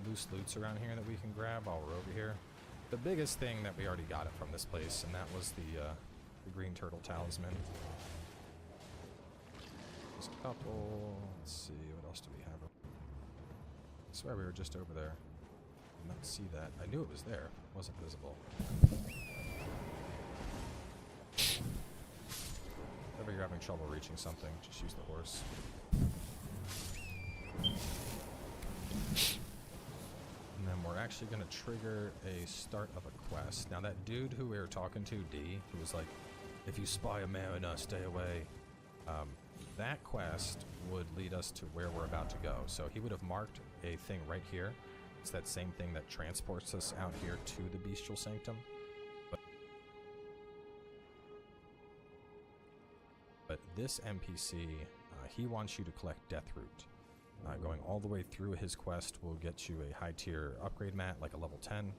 loose loots around here that we can grab while we're over here. The biggest thing that we already got it from this place, and that was the green turtle talisman. There's a couple. Let's see, what else do we have? I swear we were just over there. Did not see that. I knew it was there. It wasn't visible. If ever you're having trouble reaching something, just use the horse. And then we're actually going to trigger a start of a quest. Now that dude who we were talking to, D, who was like, if you spy a mariner, stay away. That quest would lead us to where we're about to go. So he would have marked a thing right here. It's that same thing that transports us out here to the Bestial Sanctum. But this NPC, he wants you to collect Death Root. Going all the way through his quest will get you a high tier upgrade mat, like a level 10.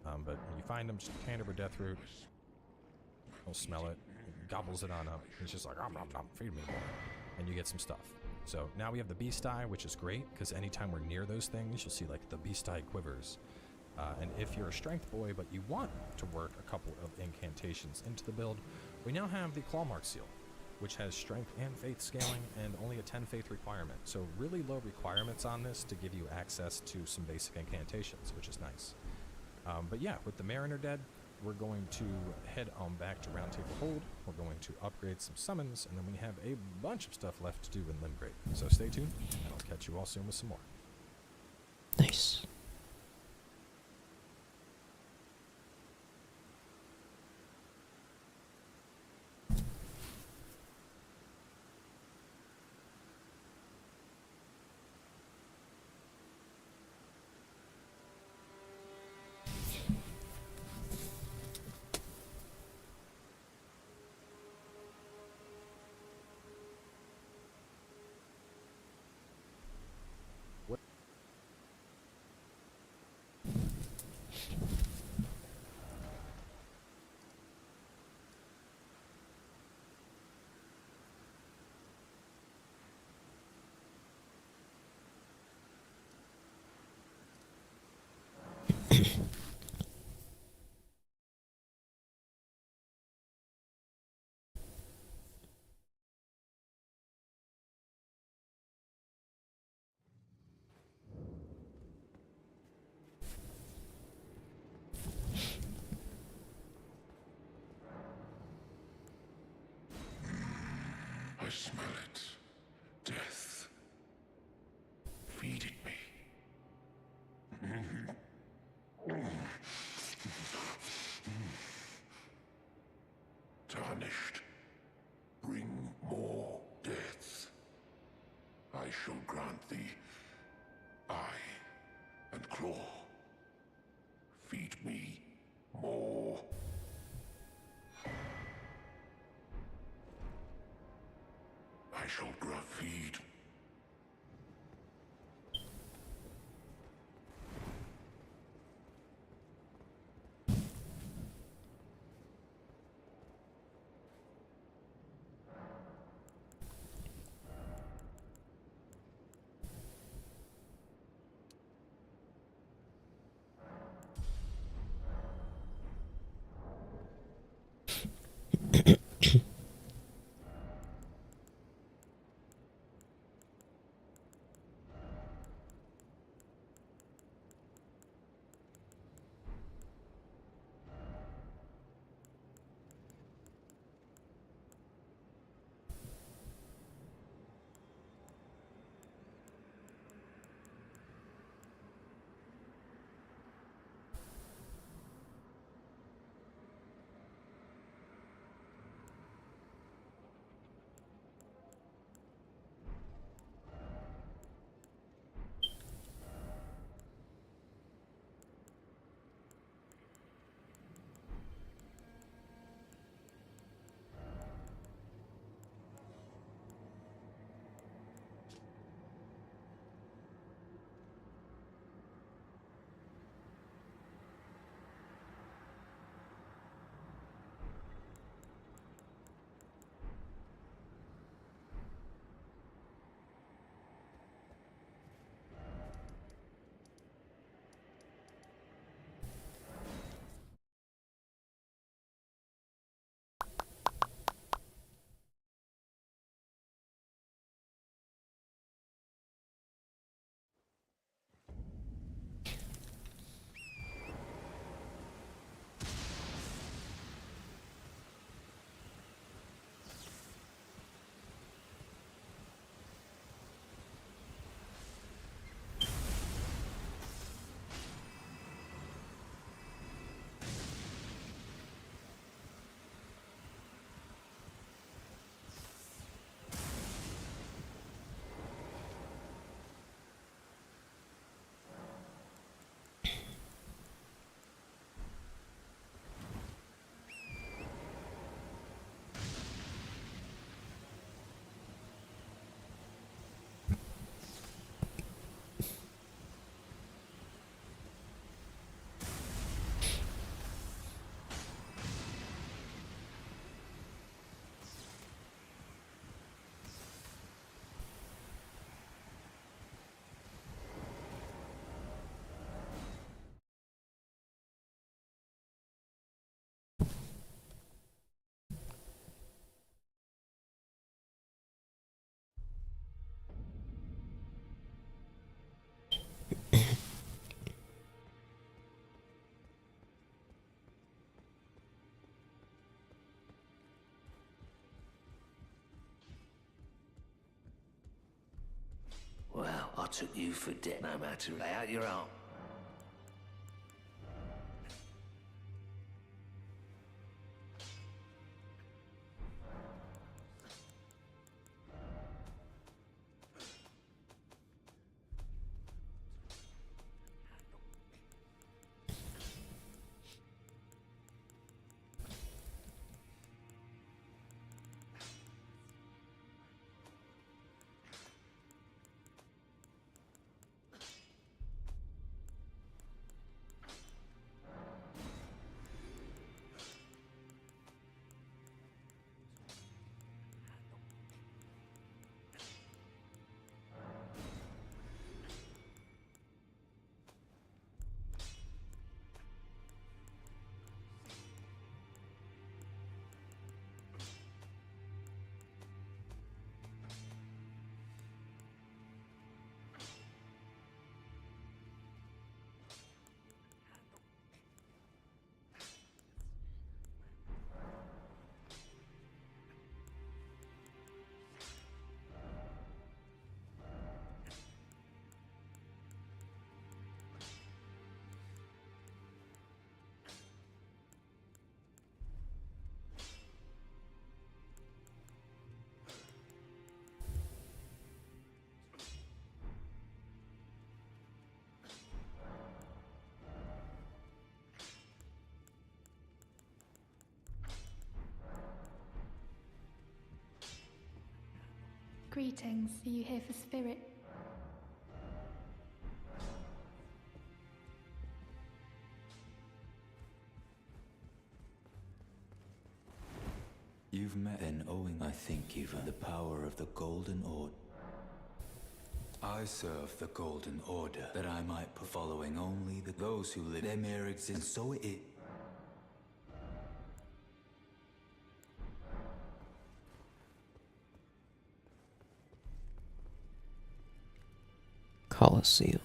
But when you find him, just hand over Death Root. He'll smell it, gobbles it on up. He's just like, nom, nom, nom, feed me more. And you get some stuff. So now we have the Beast Eye, which is great, because anytime we're near those things, you'll see like the Beast Eye quivers. And if you're a strength boy, but you want to work a couple of incantations into the build, we now have the Clawmark Seal, which has strength and faith scaling and only a 10 faith requirement. So really low requirements on this to give you access to some basic incantations, which is nice. But yeah, with the Mariner dead, we're going to head on back to Round Table Hold. We're going to upgrade some summons, and then we have a bunch of stuff left to do in Limgrave. So stay tuned, and I'll catch you all soon with some more. Nice. I smell it. Death. Feed it me. Tarnished. Bring more death. I shall grant thee eye and claw. Feed me more. I shall grant feed. took you for dead. No matter, lay out your arm. Greetings. Are you here for spirit? You've met then owing, I think, even the power of the Golden Order. I serve the Golden Order, that I might put following only those who live their mere existence. So it. Colosseum.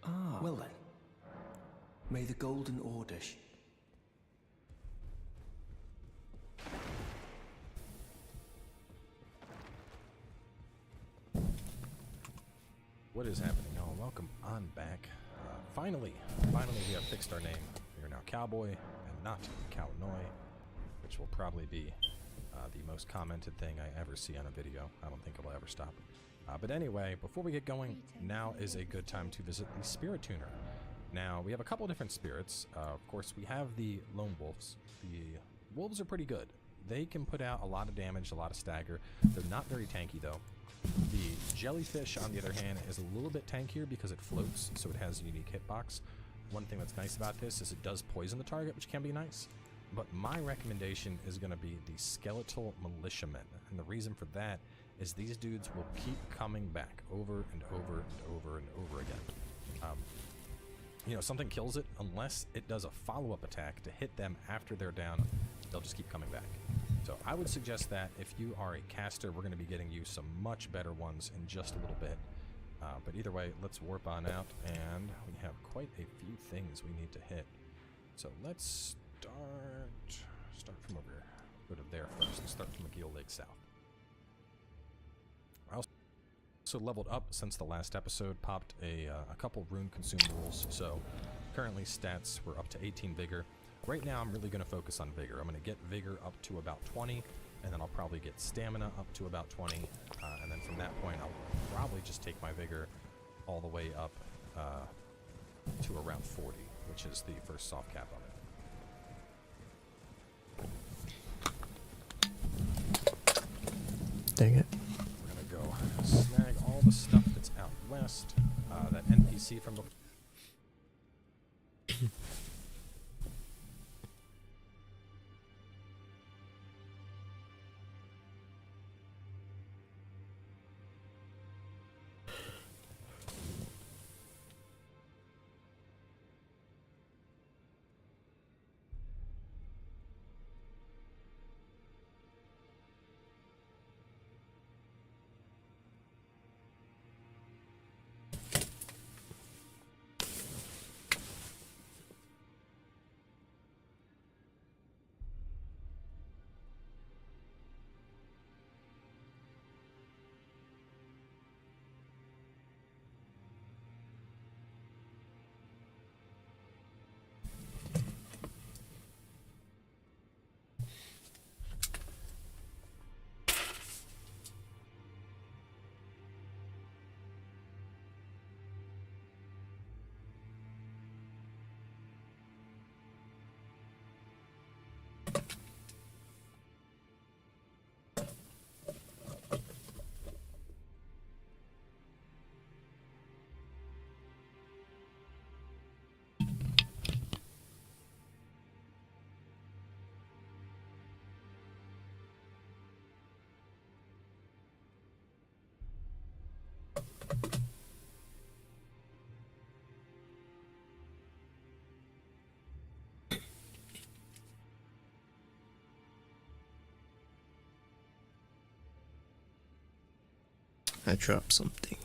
Ah, well then. May the Golden Order What is happening, y'all? Welcome on back. Finally we have fixed our name. We are now Cowboy and not Cownoi, which will probably be the most commented thing I ever see on a video. I don't think it'll ever stop. But anyway, before we get going, now is a good time to visit the Spirit Tuner. Now, we have a couple different spirits. Of course, we have the Lone Wolves. The Wolves are pretty good. They can put out a lot of damage, a lot of stagger. They're not very tanky, though. The Jellyfish, on the other hand, is a little bit tankier because it floats, so it has a unique hitbox. One thing that's nice about this is it does poison the target, which can be nice. But my recommendation is going to be the Skeletal Militiamen. And the reason for that is these dudes will keep coming back over and over and over and over again. You know, something kills it, unless it does a follow-up attack to hit them after they're down, they'll just keep coming back. So I would suggest that if you are a caster, we're going to be getting you some much better ones in just a little bit. But either way, let's warp on out, and we have quite a few things we need to hit. So let's start from over here. Go to there first. Let's start from McGill Lake South. I also leveled up since the last episode, popped a couple rune consumables, so currently stats were up to 18 vigor. Right now I'm really going to focus on vigor. I'm going to get vigor up to about 20, and then I'll probably get stamina up to about 20, and then from that point I'll probably just take my vigor all the way up to around 40, which is the first soft cap of it. Dang it. We're gonna go snag all the stuff that's out west. That NPC from the I dropped something.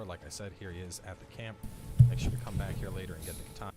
Like I said, here he is at the camp. Make sure to come back here later and get the katana.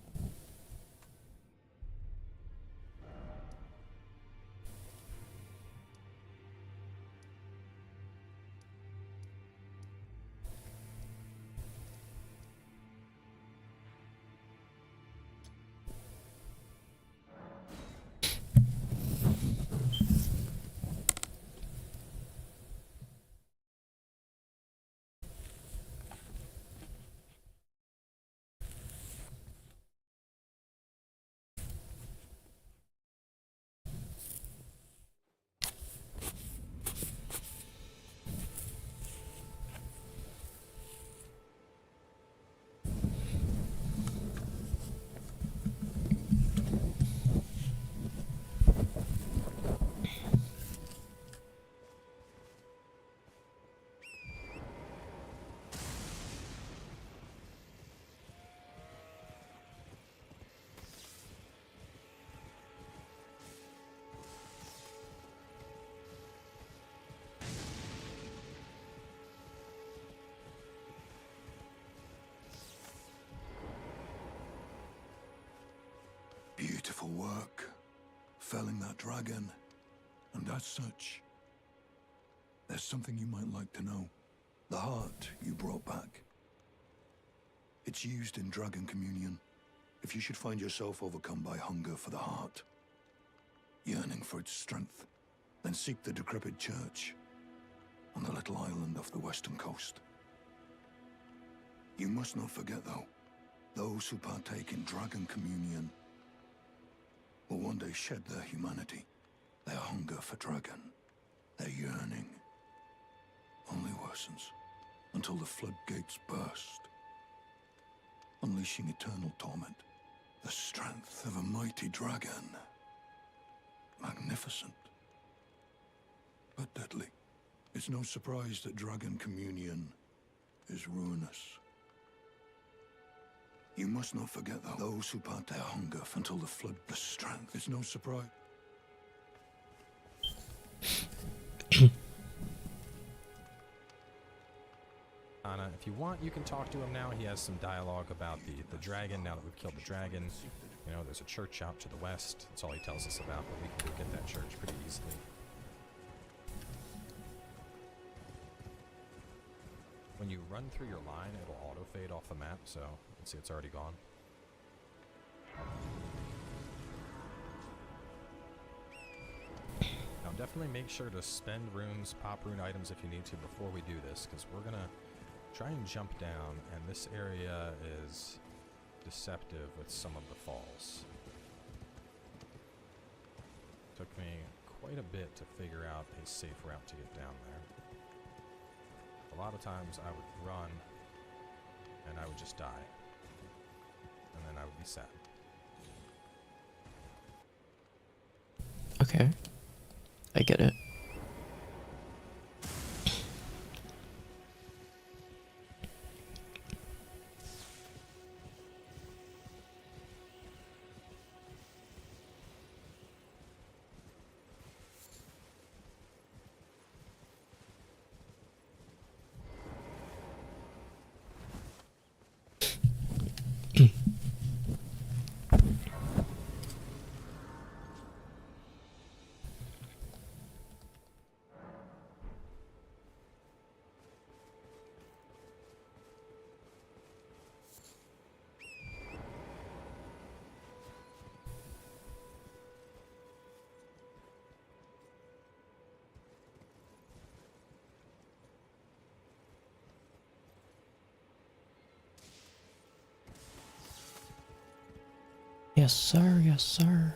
Beautiful work, felling that dragon. And as such, there's something you might like to know. The heart you brought back. It's used in dragon communion. If you should find yourself overcome by hunger for the heart, yearning for its strength, then seek the decrepit church on the little island off the western coast. You must not forget, though, those who partake in dragon communion will one day shed their humanity, their hunger for dragon, their yearning only worsens until the floodgates burst, unleashing eternal torment. The strength of a mighty dragon. Magnificent, but deadly. It's no surprise that dragon communion is ruinous. You must not forget, though, those who part their hunger until the flood, the strength. It's no surprise. Anna, if you want, you can talk to him now. He has some dialogue about the dragon. Now that we've killed the dragon, you know, there's a church out to the west. That's all he tells us about, but we can go get that church pretty easily. When you run through your line, it'll auto-fade off the map, so you can see it's already gone. Now definitely make sure to spend runes, pop rune items if you need to before we do this, because we're going to try and jump down, and this area is deceptive with some of the falls. Took me quite a bit to figure out a safe route to get down there. A lot of times I would run and I would just die. And then I would be sad. Okay. I get it. Yes, sir. Yes, sir.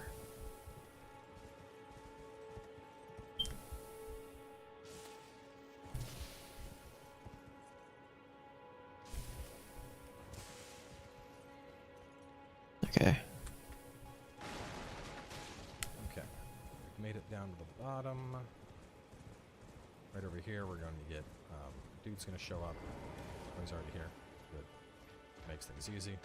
Okay. Okay. We've made it down to the bottom. Right over here, we're going to get, dude's going to show up. Oh, he's already here. Good. Makes things easy.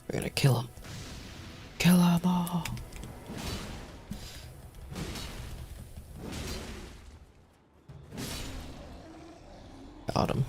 We're gonna kill him. Kill them all. Got him.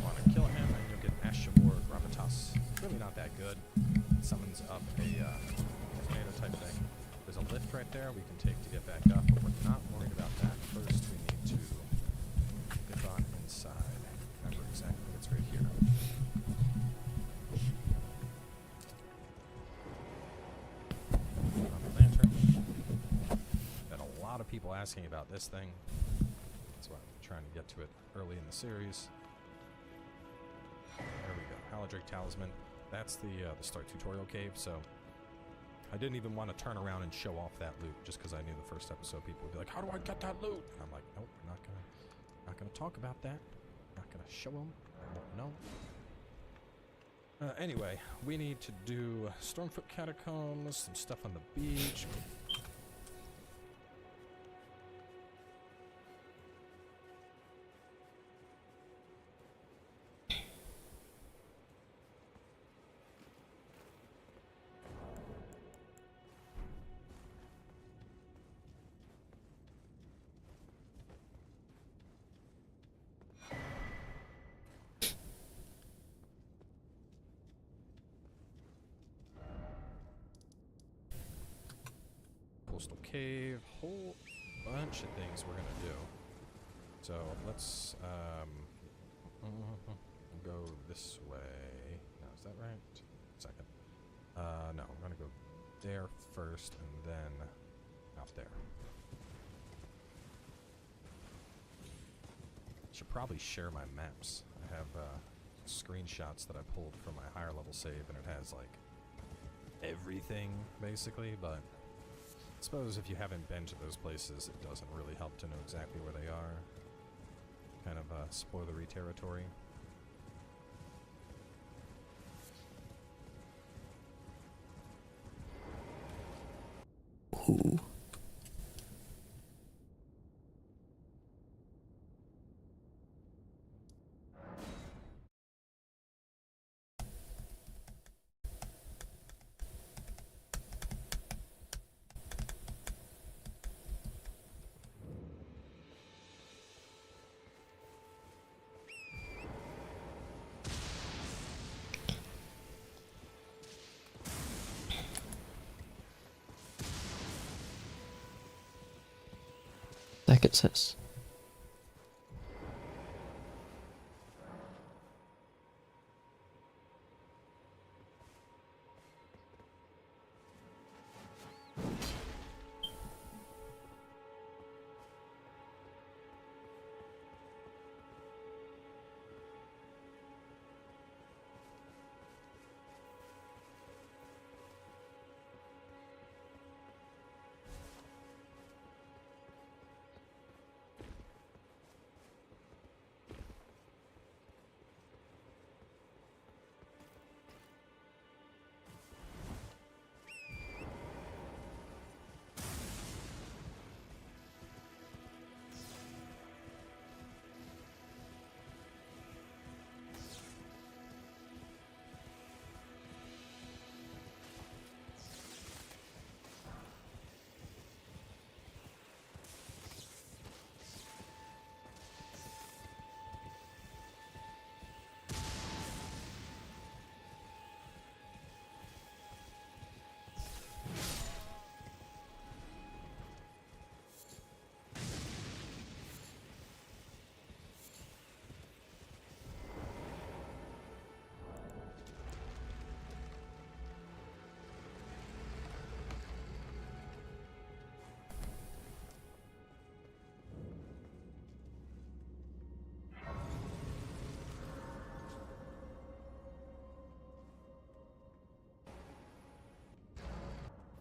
Want to kill him, and you'll get Ashabor Gravitas. Really not that good. It summons up a tornado type thing. There's a lift right there we can take to get back up, but we're not worried about that. First, we need to get on inside. Remember exactly, it's right here. On the lantern. Got a lot of people asking about this thing. That's why I'm trying to get to it early in the series. There we go. Haladrake Talisman. That's the start tutorial cave, so I didn't even want to turn around and show off that loot just because I knew the first episode people would be like, how do I get that loot? And I'm like, nope, we're not gonna talk about that. Not gonna show them. They won't know. Anyway, we need to do Stormfoot Catacombs, some stuff on the beach. Coastal Cave, whole bunch of things we're gonna do. So let's go this way. No, is that right? Second. No, I'm gonna go there first and then out there. Should probably share my maps. I have screenshots that I pulled from my higher level save, and it has like everything basically, but I suppose if you haven't been to those places, it doesn't really help to know exactly where they are. Kind of spoilery territory. Ooh. Like it says.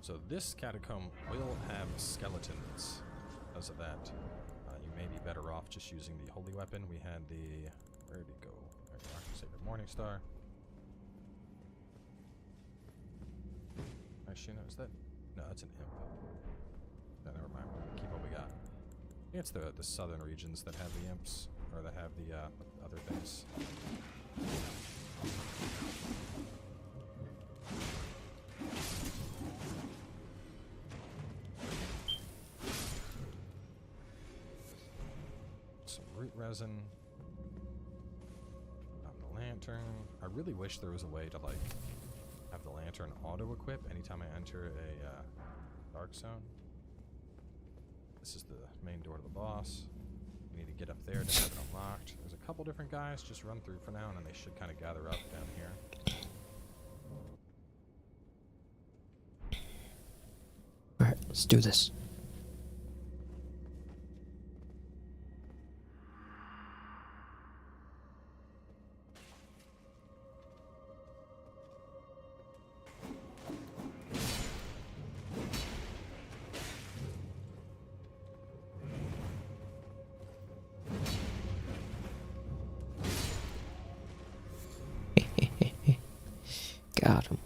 So this catacomb will have skeletons. Because of that, you may be better off just using the holy weapon. We had the... Where did it go? There you are. Sacred Morning Star. Actually, no, is that... No, that's an imp. No, never mind. We're gonna keep what we got. I think it's the southern regions that have the imps, or that have the other things. Some root resin. The lantern. I really wish there was a way to, like, have the lantern auto-equip anytime I enter a dark zone. This is the main door to the boss. We need to get up there to have it unlocked. There's a couple different guys. Just run through for now, and then they should kind of gather up down here. Alright, let's do this. Got him.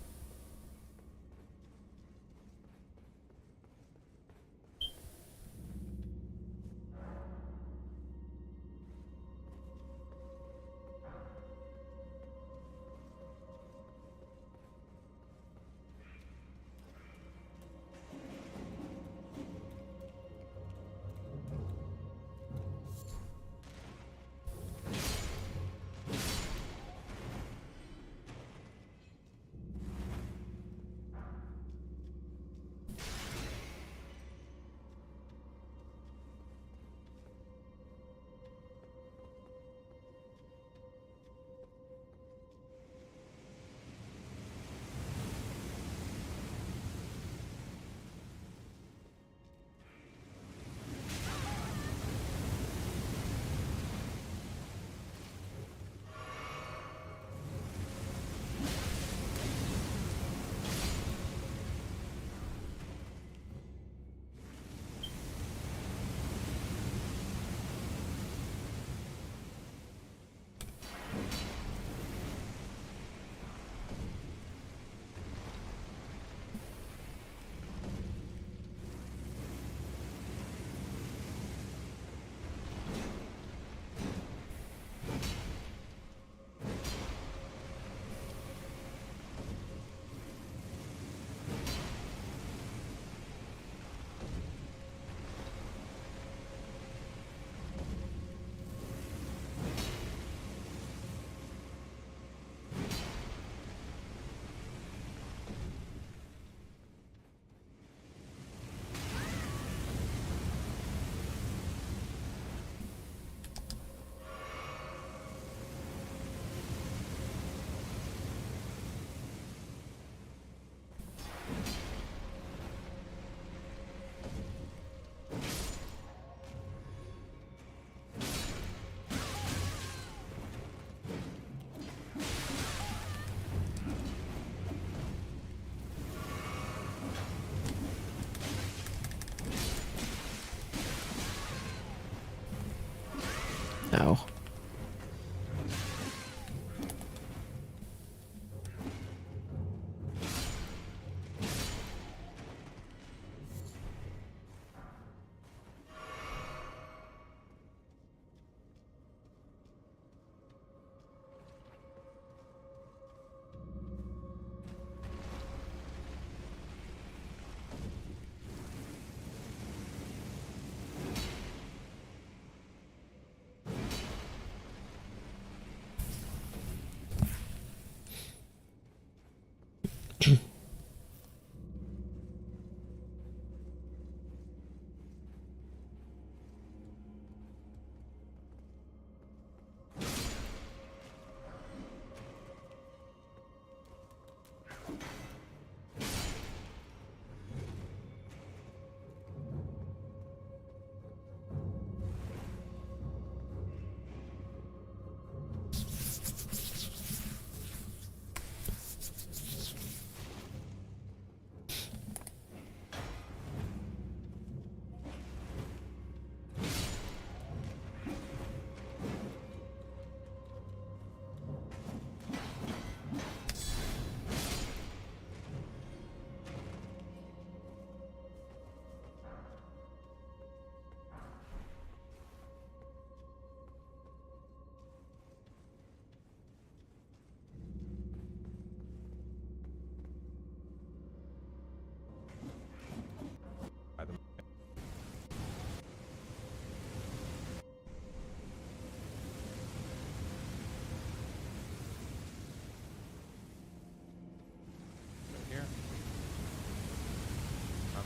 Ow.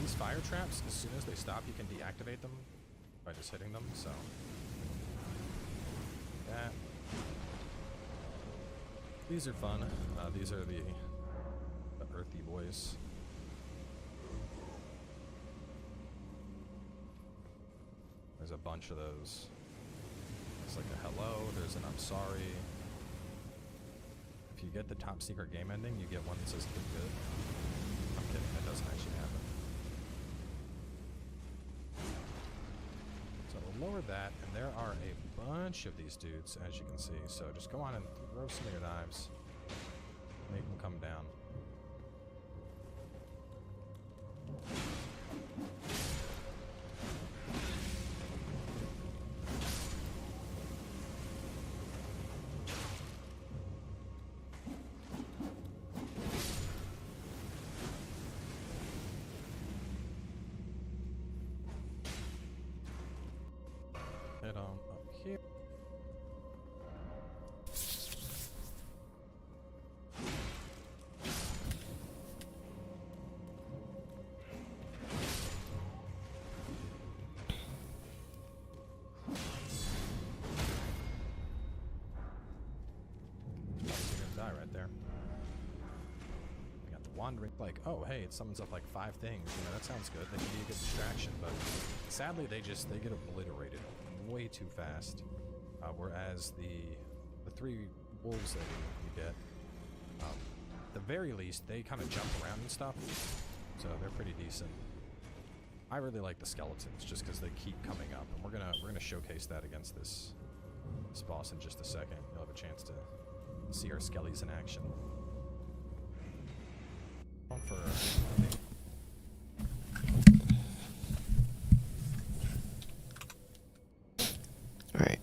these fire traps, as soon as they stop, you can deactivate them by just hitting them, so... that. These are fun. These are the earthy boys. There's a bunch of those. There's like a hello, there's an I'm sorry. If you get the top secret game ending, you get one that says "Good good." I'm kidding, that doesn't actually happen. So we'll lower that, and there are a bunch of these dudes, as you can see. So just go on and throw some of your knives. Make them come down. Head on up here. Die right there. We got the wandering, like, oh hey, it summons up like 5 things. You know, that sounds good. They can be a good distraction, but sadly they get obliterated way too fast. Whereas the 3 wolves that you get, at the very least, they kind of jump around and stuff, so they're pretty decent. I really like the skeletons just because they keep coming up, and we're gonna showcase that against this boss in just a second. You'll have a chance to see our skellies in action. For Alright.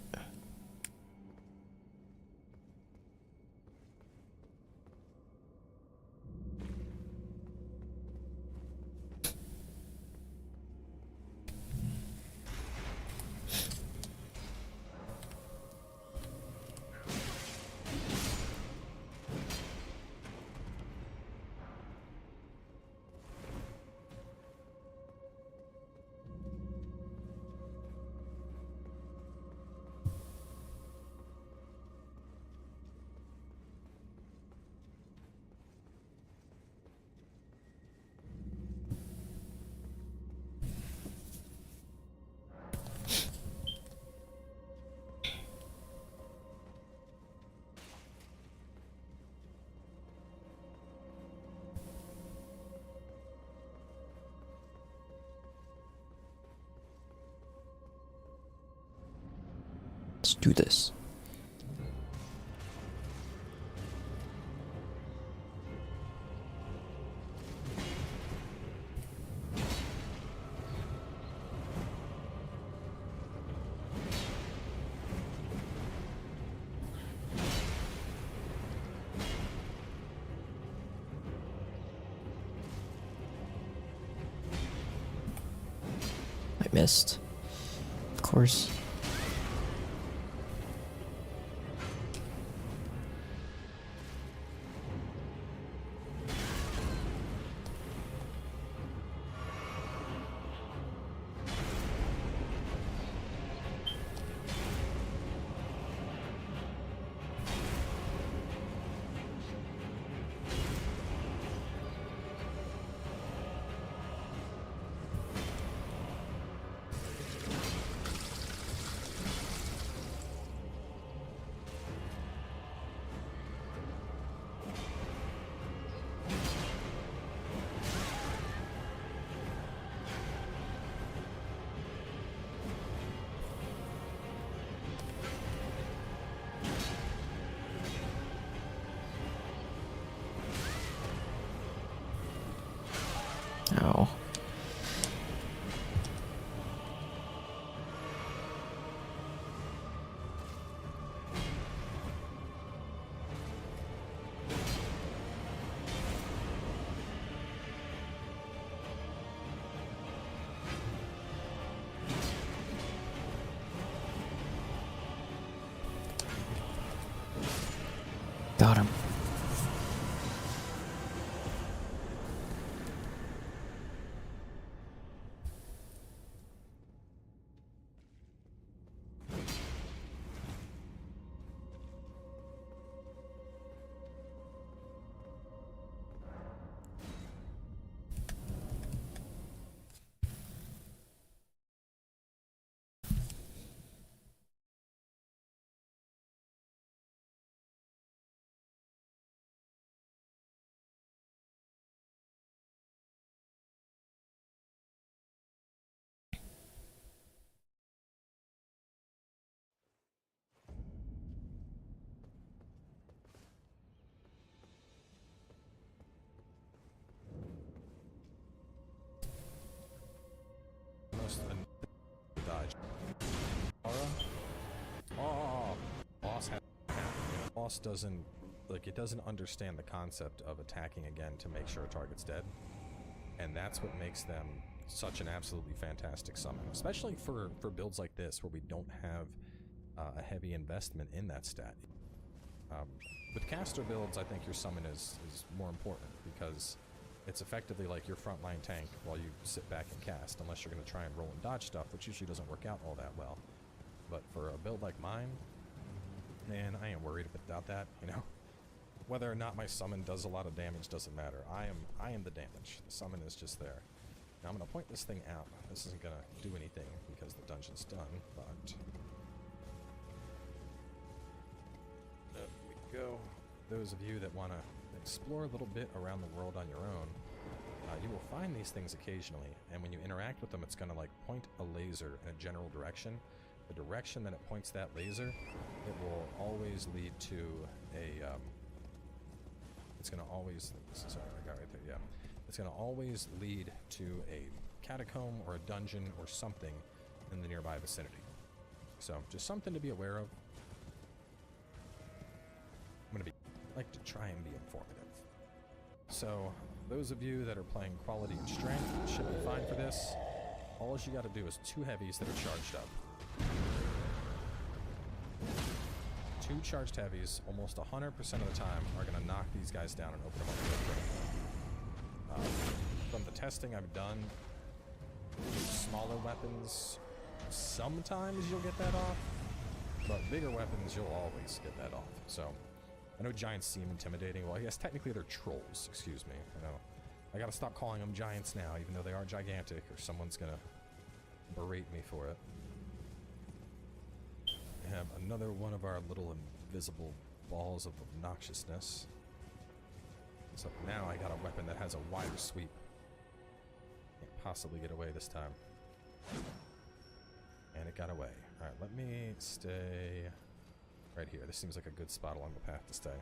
Let's do this. I missed. Of course. Ow. Got him. boss doesn't, like, it doesn't understand the concept of attacking again to make sure a target's dead. And that's what makes them such an absolutely fantastic summon, especially for builds like this where we don't have a heavy investment in that stat. With caster builds, I think your summon is more important because it's effectively like your frontline tank while you sit back and cast, unless you're going to try and roll and dodge stuff, which usually doesn't work out all that well. But for a build like mine, man, I ain't worried about that, you know? Whether or not my summon does a lot of damage doesn't matter. I am the damage. The summon is just there. Now I'm going to point this thing out. This isn't going to do anything because the dungeon's done, but... there we go. Those of you that want to explore a little bit around the world on your own, you will find these things occasionally, and when you interact with them, it's going to like point a laser in a general direction. The direction that it points that laser, it will always lead to a... it's going to always... sorry, I got right there, yeah. It's going to always lead to a catacomb or a dungeon or something in the nearby vicinity. So, just something to be aware of. I'm going to like to try and be informative. So, those of you that are playing quality and strength should be fine for this. All you got to do is 2 heavies that are charged up. 2 charged heavies, almost 100% of the time, are going to knock these guys down and open them up real quick. From the testing I've done, smaller weapons, sometimes you'll get that off, but bigger weapons, you'll always get that off. So, I know giants seem intimidating. Well, I guess technically they're trolls, excuse me. You know, I gotta stop calling them giants now, even though they are gigantic, or someone's gonna berate me for it. We have another one of our little invisible balls of obnoxiousness. So now I got a weapon that has a wider sweep. Can't possibly get away this time. And it got away. Alright, let me stay right here. This seems like a good spot along the path to stay.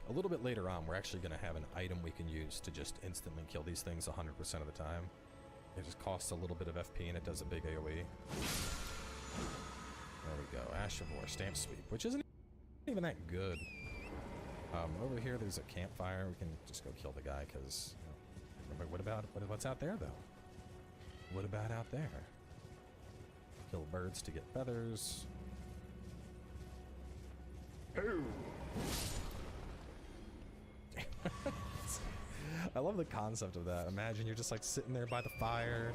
A little bit later on, we're actually going to have an item we can use to just instantly kill these things 100% of the time. It just costs a little bit of FP and it does a big AoE. There we go. Ash of War, Stamp Sweep, which isn't even that good. Over here, there's a campfire. We can just go kill the guy, because... You know, what's out there, though? What about out there? Kill birds to get feathers. I love the concept of that. Imagine you're just like sitting there by the fire,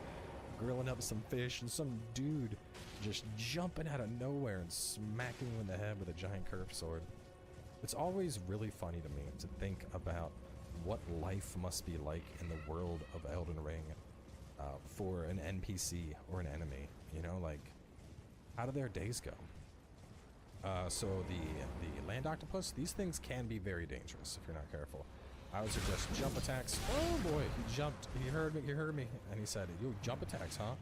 grilling up some fish, and some dude just jumping out of nowhere and smacking you in the head with a giant curved sword. It's always really funny to me to think about what life must be like in the world of Elden Ring for an NPC or an enemy. You know, like, how do their days go? So the land octopus, these things can be very dangerous if you're not careful. I would suggest jump attacks. Oh boy, he jumped. He heard me, and he said, "You jump attacks, huh?"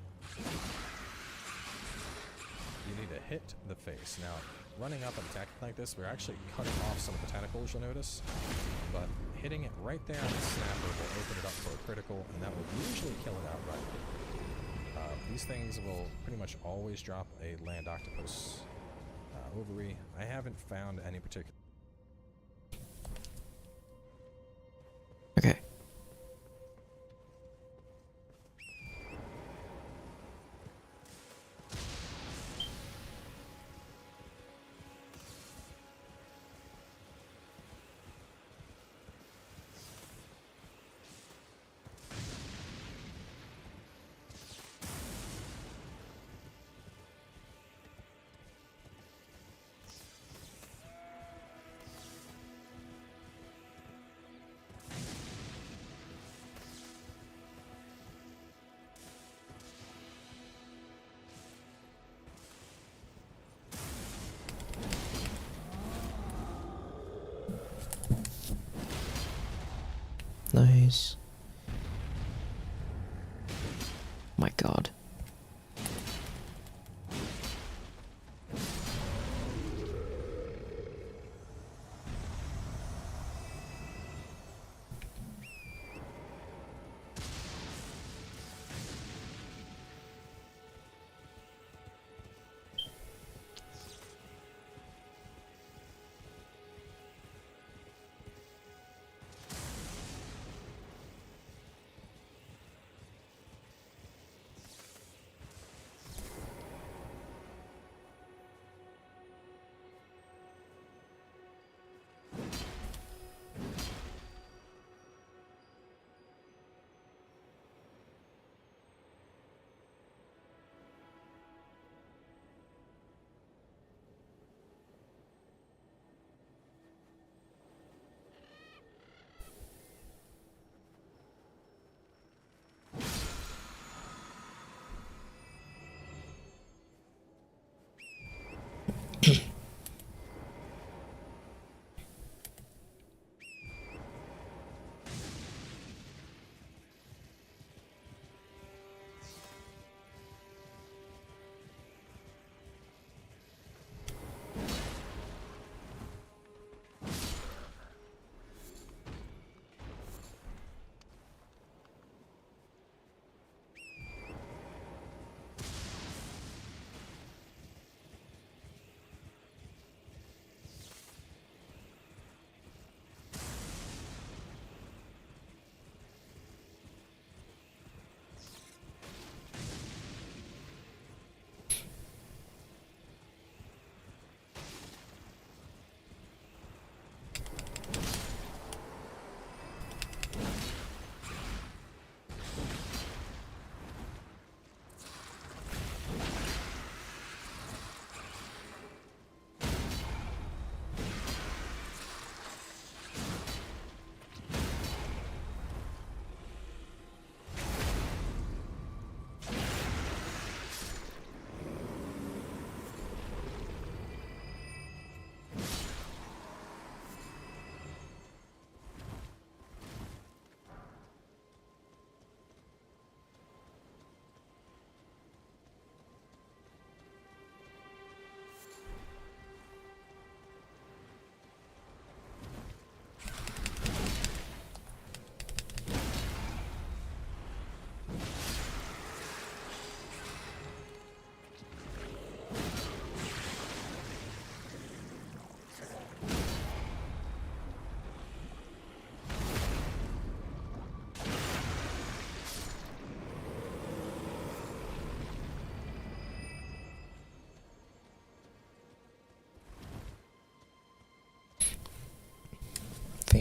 You need to hit the face. Now, running up and attacking like this, we're actually cutting off some of the tentacles, you'll notice. But hitting it right there on the snapper will open it up for a critical, and that will usually kill it outright. These things will pretty much always drop a land octopus ovary. I haven't found any particular... Okay. Nice. My god.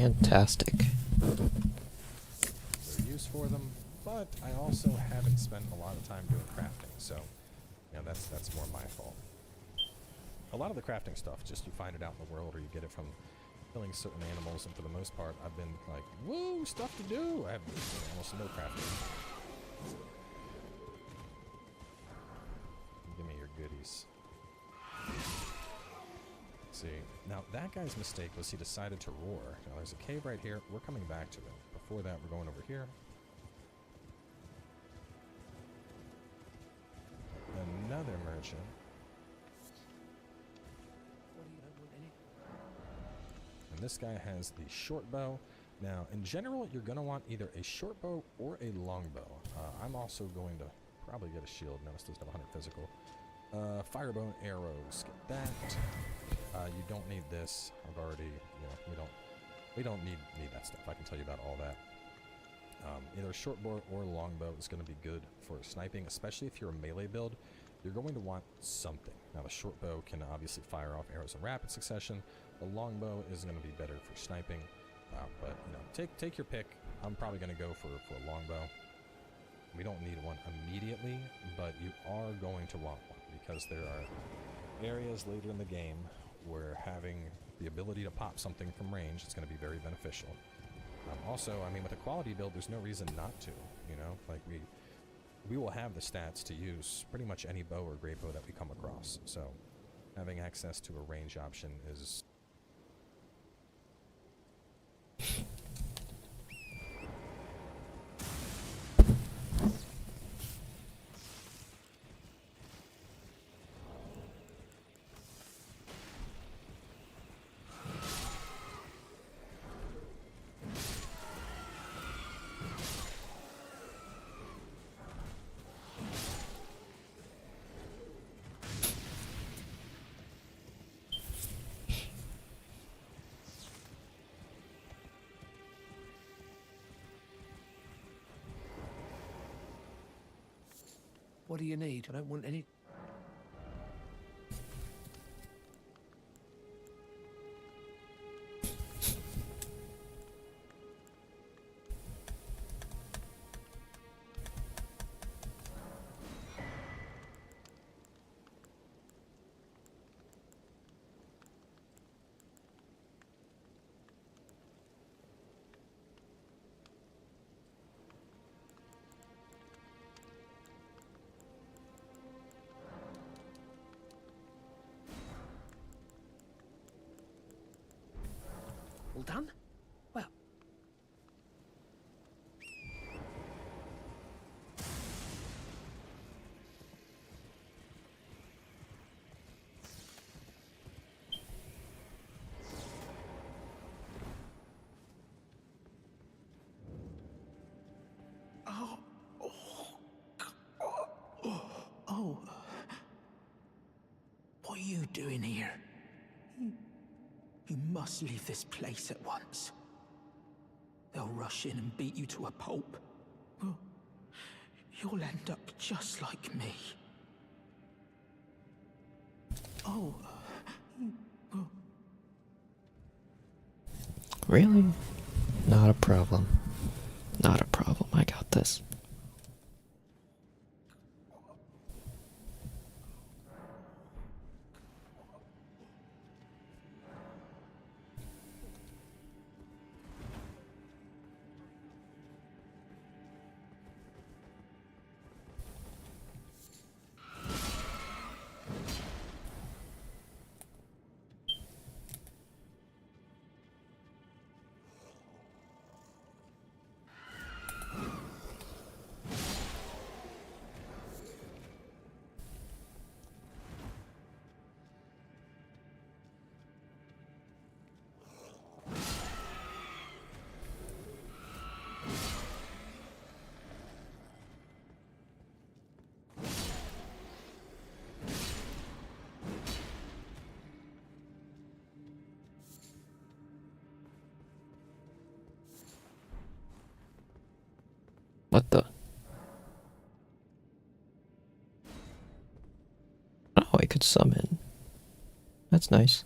Fantastic. Their use for them, but I also haven't spent a lot of time doing crafting, so you know, that's more my fault. A lot of the crafting stuff, just you find it out in the world, or you get it from killing certain animals, and for the most part, I've been like, woo, stuff to do! I have almost no crafting. Give me your goodies. Let's see. Now, that guy's mistake was he decided to roar. Now, there's a cave right here. We're coming back to it. Before that, we're going over here. Another merchant. And this guy has the short bow. Now, in general, you're going to want either a short bow or a long bow. I'm also going to probably get a shield. No, this doesn't have 100 physical. Firebone arrows. Get that. You don't need this. I've already, you know, we don't need that stuff. I can tell you about all that. Either a short bow or a long bow is going to be good for sniping, especially if you're a melee build. You're going to want something. Now, the short bow can obviously fire off arrows in rapid succession. The long bow is going to be better for sniping, but you know, take your pick. I'm probably going to go for a long bow. We don't need one immediately, but you are going to want one because there are areas later in the game where having the ability to pop something from range is going to be very beneficial. Also, I mean, with a quality build, there's no reason not to. You know, like we will have the stats to use pretty much any bow or great bow that we come across. So having access to a range option is. What do you need? I don't want any... All done? Well... Oh. What are you doing here? You must leave this place at once. They'll rush in and beat you to a pulp. Well, you'll end up just like me. Oh. Really? Not a problem. Not a problem. I got this. What the? Oh, I could summon. That's nice.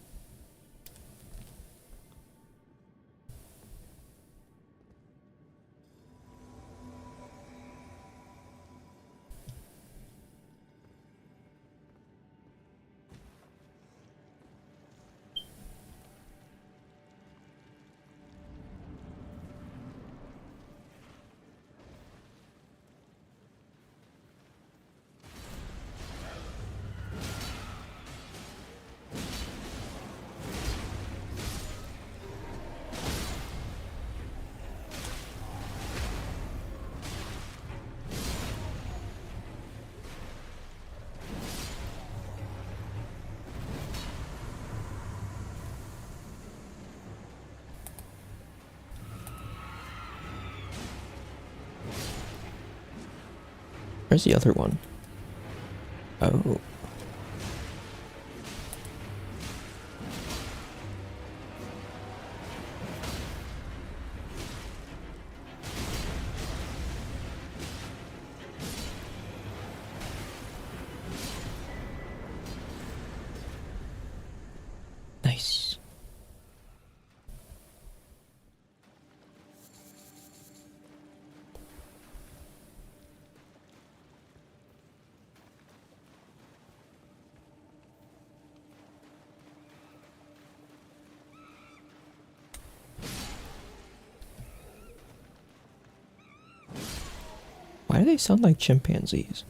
Where's the other one? Oh. Nice. Why do they sound like chimpanzees?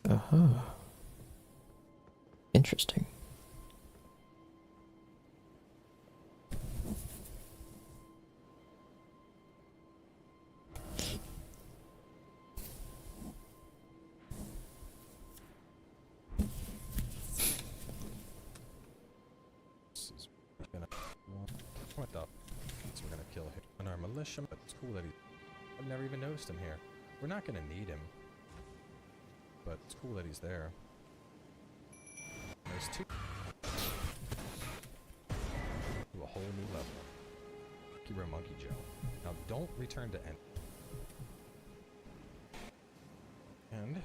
Uh-huh. Interesting. This is gonna what the? So we're gonna kill him and our militia. But it's cool that I've never even noticed him here. We're not gonna need him, but it's cool that he's there. There's two. To a whole new level. Hero Monkey Joe. Now don't return to end. And if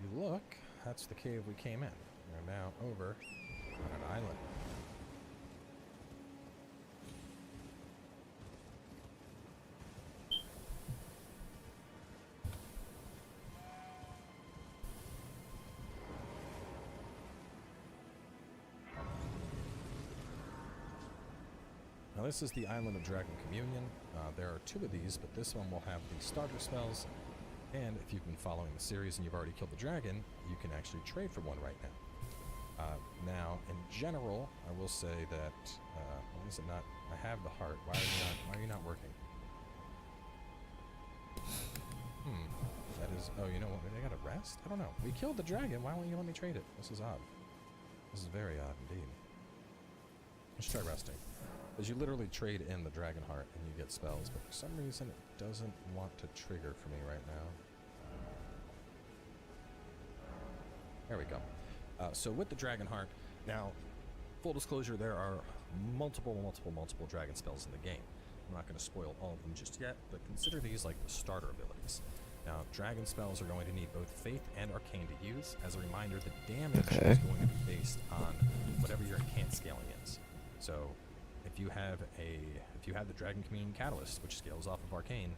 you look, that's the cave we came in. We're now over on an island. Now this is the Island of Dragon Communion. There are two of these, but this one will have the starter spells. And if you've been following the series and you've already killed the dragon, you can actually trade for one right now. Now, in general, I will say that, why is it not, I have the heart, why are you not working? That is, oh, you know what, maybe I gotta rest? I don't know. We killed the dragon, why won't you let me trade it? This is odd. This is very odd indeed. Let's try resting. Because you literally trade in the dragon heart and you get spells, but for some reason it doesn't want to trigger for me right now. There we go. So with the dragon heart, now, full disclosure, there are multiple dragon spells in the game. I'm not going to spoil all of them just yet, but consider these like the starter abilities. Now, dragon spells are going to need both faith and arcane to use. As a reminder, the damage is going to be based on whatever your incant scaling is. So, if you have the Dragon Communion Catalyst, which scales off of Arcane,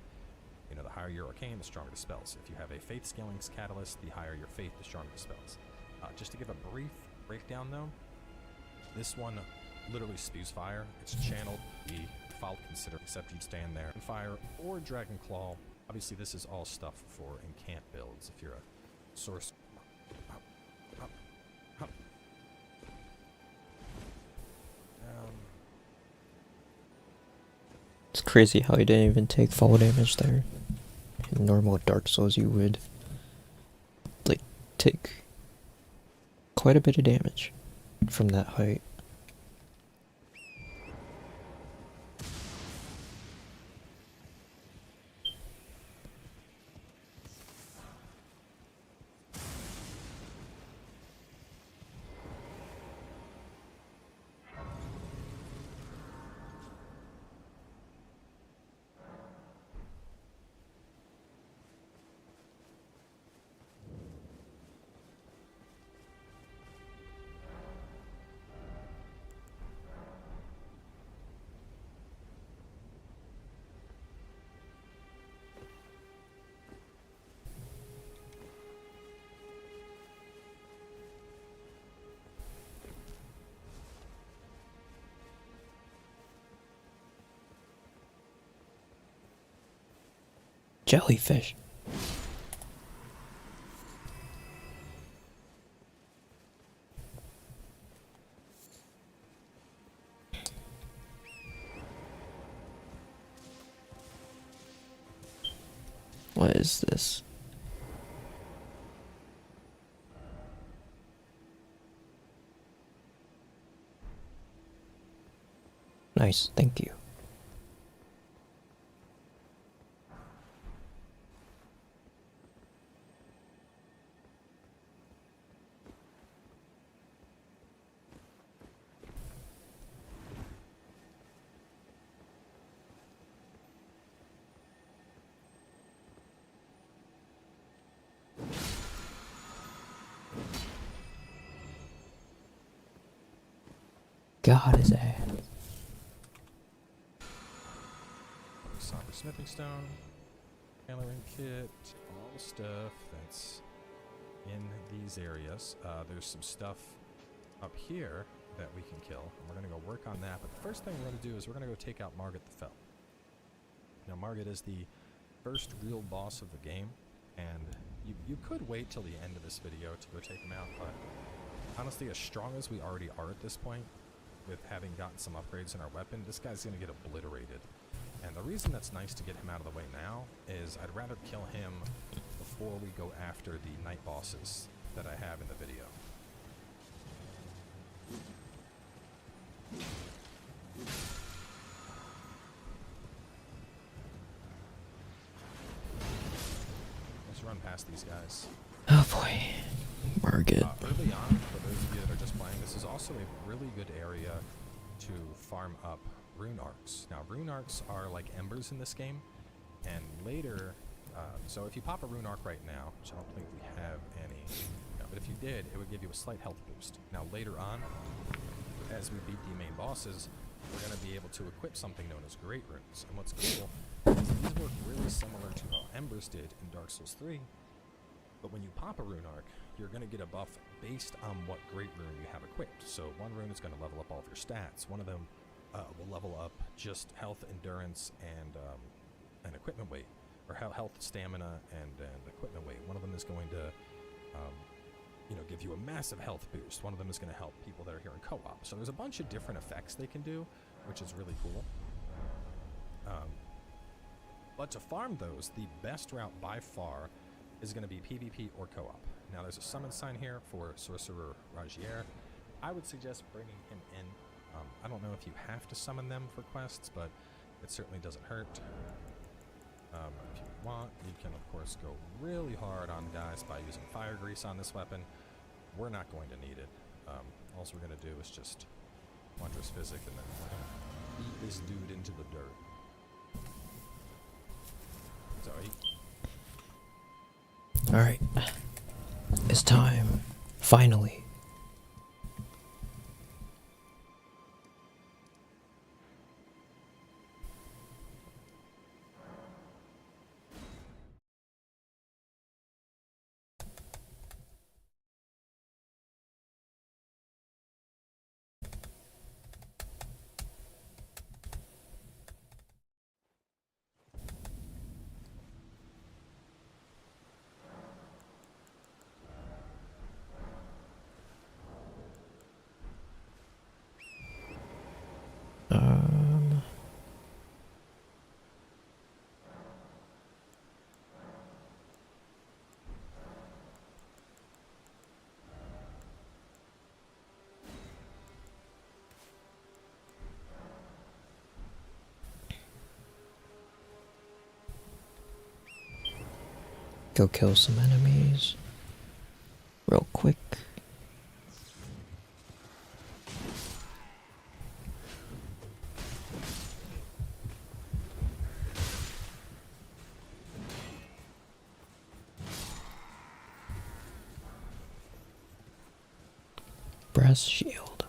you know, the higher your Arcane, the stronger the spells. If you have a Faith Scaling Catalyst, the higher your Faith, the stronger the spells. Just to give a brief breakdown, though, this one literally spews fire. It's channeled, default, consider, except you'd stand there. Fire or Dragon Claw. Obviously, this is all stuff for incant builds. If you're a source. It's crazy how he didn't even take fall damage there. In normal Dark Souls you would like take quite a bit of damage from that height. Jellyfish. What is this? Nice, thank you. God, his ass. Somber smithing stone, tailoring kit, all the stuff that's in these areas. There's some stuff up here that we can kill, and we're going to go work on that. But the first thing we're going to do is we're going to go take out Margit the Fell. Now, Margit is the first real boss of the game, and you could wait till the end of this video to go take him out, but honestly, as strong as we already are at this point, with having gotten some upgrades in our weapon, this guy's going to get obliterated. And the reason that's nice to get him out of the way now is I'd rather kill him before we go after the night bosses that I have in the video. Let's run past these guys. Oh boy. Margit. Early on, for those of you that are just playing, this is also a really good area to farm up rune arcs. Now, rune arcs are like embers in this game, and later, so if you pop a rune arc right now, which I don't think we have any, but if you did, it would give you a slight health boost. Now, later on, as we beat the main bosses, we're going to be able to equip something known as Great Runes. And what's cool is these work really similar to how Embers did in Dark Souls 3, but when you pop a rune arc, you're going to get a buff based on what Great Rune you have equipped. So one rune is going to level up all of your stats. One of them will level up just health, endurance, and equipment weight, or health, stamina, and equipment weight. One of them is going to, give you a massive health boost. One of them is going to help people that are here in co-op. So there's a bunch of different effects they can do, which is really cool. But to farm those, the best route by far is going to be PvP or co-op. Now there's a summon sign here for Sorcerer Ragier. I would suggest bringing him in. I don't know if you have to summon them for quests, but it certainly doesn't hurt. If you want, you can of course go really hard on guys by using fire grease on this weapon. We're not going to need it. All we're going to do is just Wondrous Physic, and then we're going to beat this dude into the dirt. So Alright. It's time. Finally. Go kill some enemies real quick. Brass shield.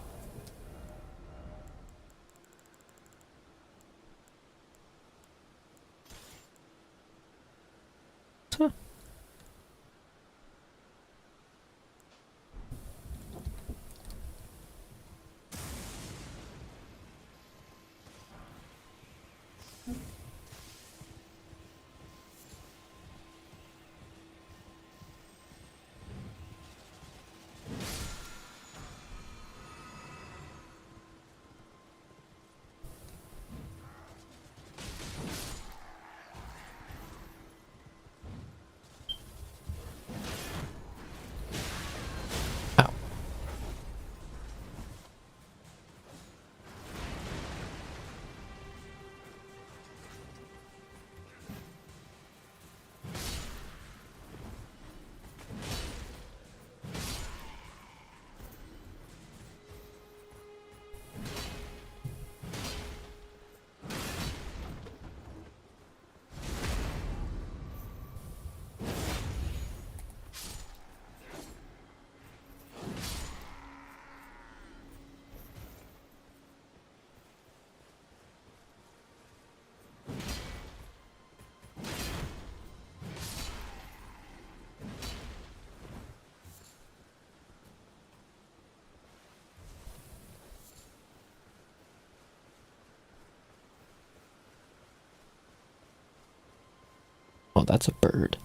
Huh. Oh, that's a bird.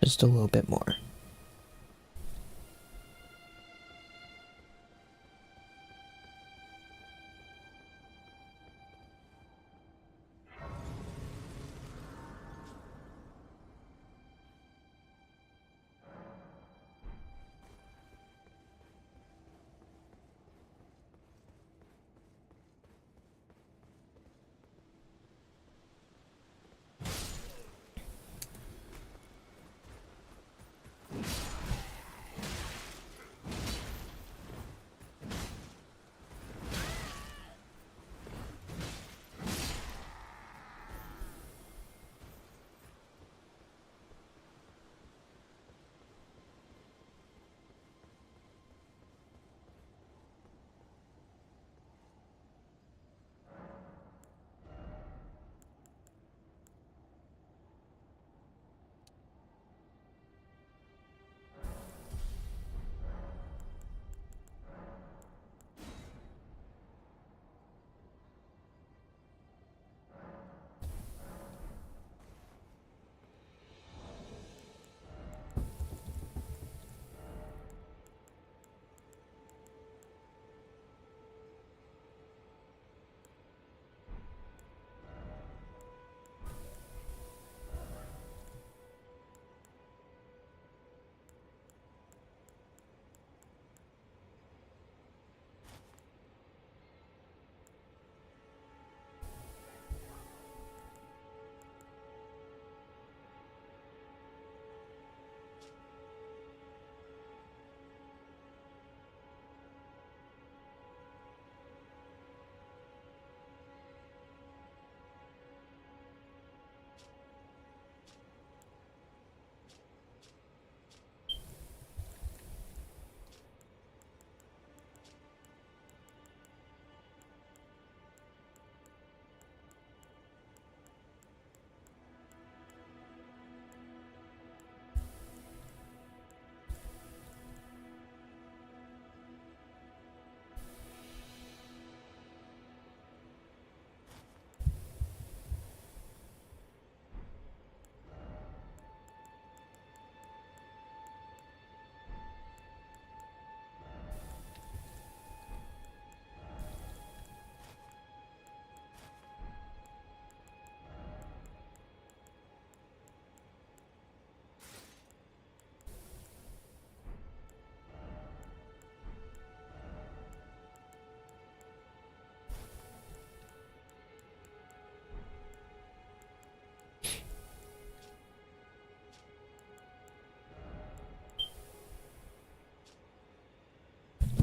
Just a little bit more.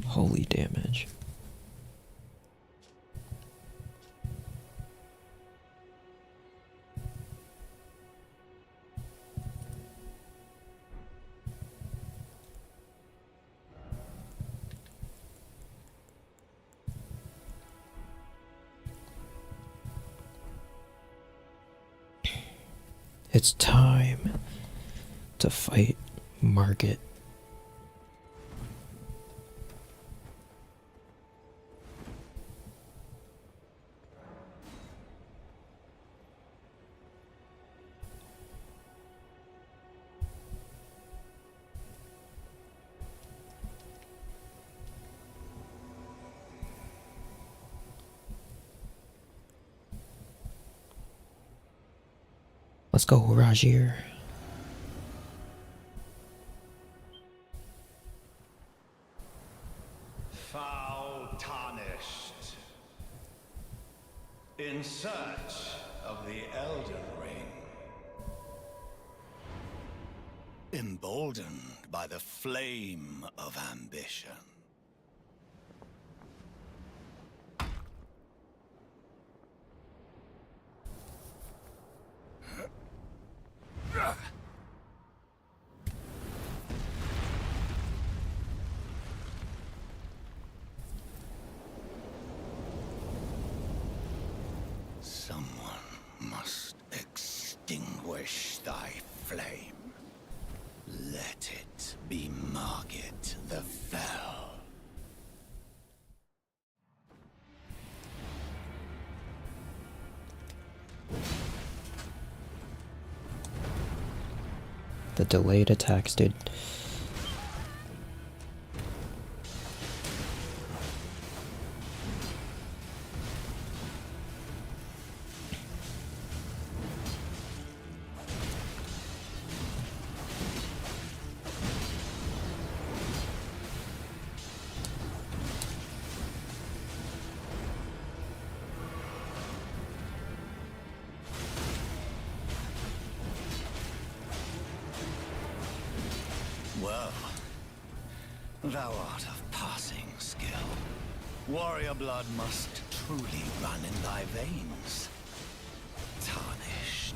Holy damage. It's time to fight Margit. Let's go, Rajir. In search of the Elden Ring. Emboldened by the flame of ambition. Someone must extinguish thy flame. Let it be Margit the Fell. The delayed attacks, dude. Well, thou art of passing skill. Warrior blood must truly run in thy veins. Tarnished.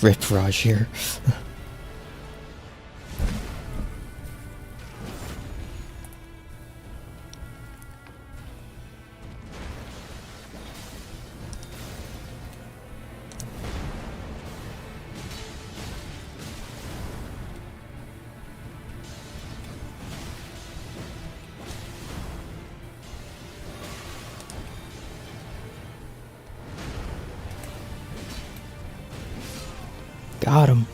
Rip Raj here. Got him.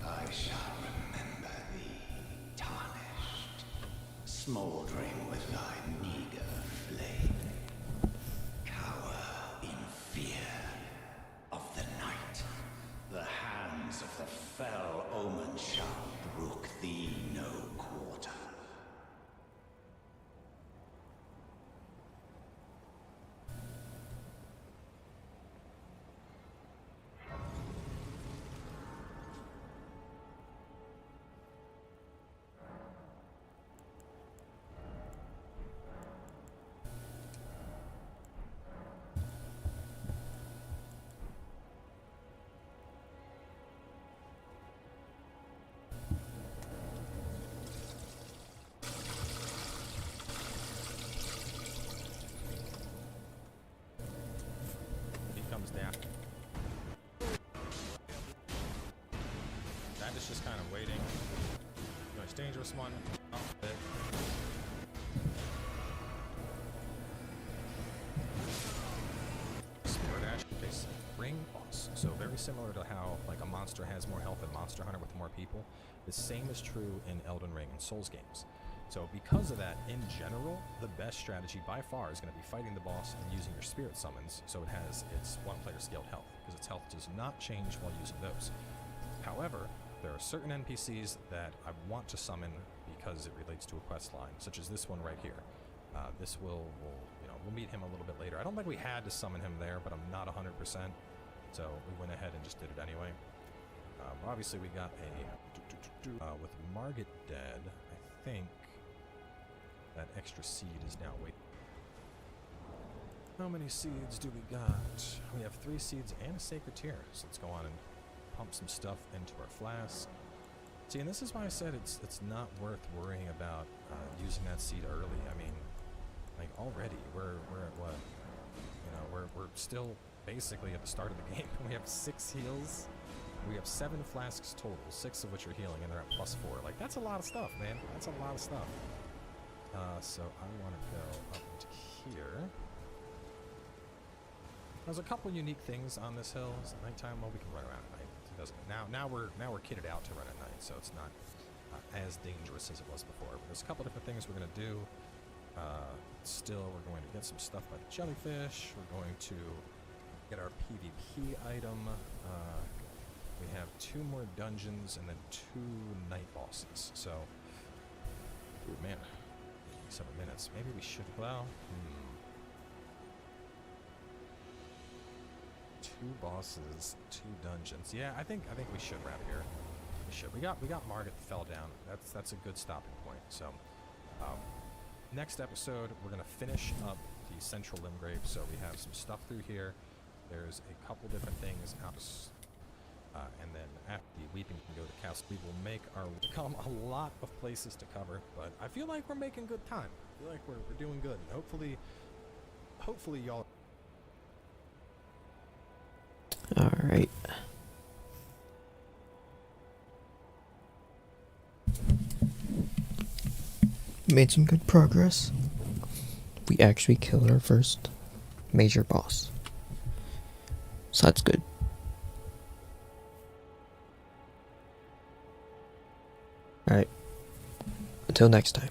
I shall remember thee, tarnished, smoldering with thy meager flame. Cower in fear of the night. The hands of the fell omen shall brook thee no quarter. Down. That is just kind of waiting. Nice dangerous one. Oh, bit. Spirit Ash case ring boss. So very similar to how like a monster has more health than Monster Hunter with more people. The same is true in Elden Ring and Souls games. So because of that, in general, the best strategy by far is going to be fighting the boss and using your spirit summons so it has its one-player scaled health, because its health does not change while using those. However, there are certain NPCs that I want to summon because it relates to a quest line, such as this one right here. This we'll meet him a little bit later. I don't think we had to summon him there, but I'm not 100%, so we went ahead and just did it anyway. Obviously, we got a with Margit dead. I think that extra seed is now waiting. How many seeds do we got? We have 3 seeds and a sacred tear. So let's go on and pump some stuff into our flask. See, and this is why I said it's not worth worrying about using that seed early. I mean, like already we're at what? You know, we're still basically at the start of the game. We have 6 heals. We have 7 flasks total, 6 of which are healing, and they're at +4. Like, that's a lot of stuff, man. That's a lot of stuff. So I want to go up into here. There's a couple unique things on this hill. Is it nighttime? Well, we can run around at night. It doesn't. Now we're kitted out to run at night, so it's not as dangerous as it was before. But there's a couple different things we're gonna do. Still, we're going to get some stuff by the jellyfish. We're going to get our PvP item. We have 2 more dungeons and then 2 night bosses. So, ooh, man, 7 minutes. Maybe we should. Well, 2 bosses, 2 dungeons. Yeah, I think we should wrap here. We should. We got Margaret fell down. That's a good stopping point. So, next episode we're gonna finish up the central Limgrave. So we have some stuff through here. There's a couple different things out. And then after the Weeping can go to Castle, we will become a lot of places to cover. But I feel like we're making good time. I feel like we're doing good. And hopefully y'all. All right. Made some good progress. We actually killed our first major boss. So that's good. Alright. Until next time.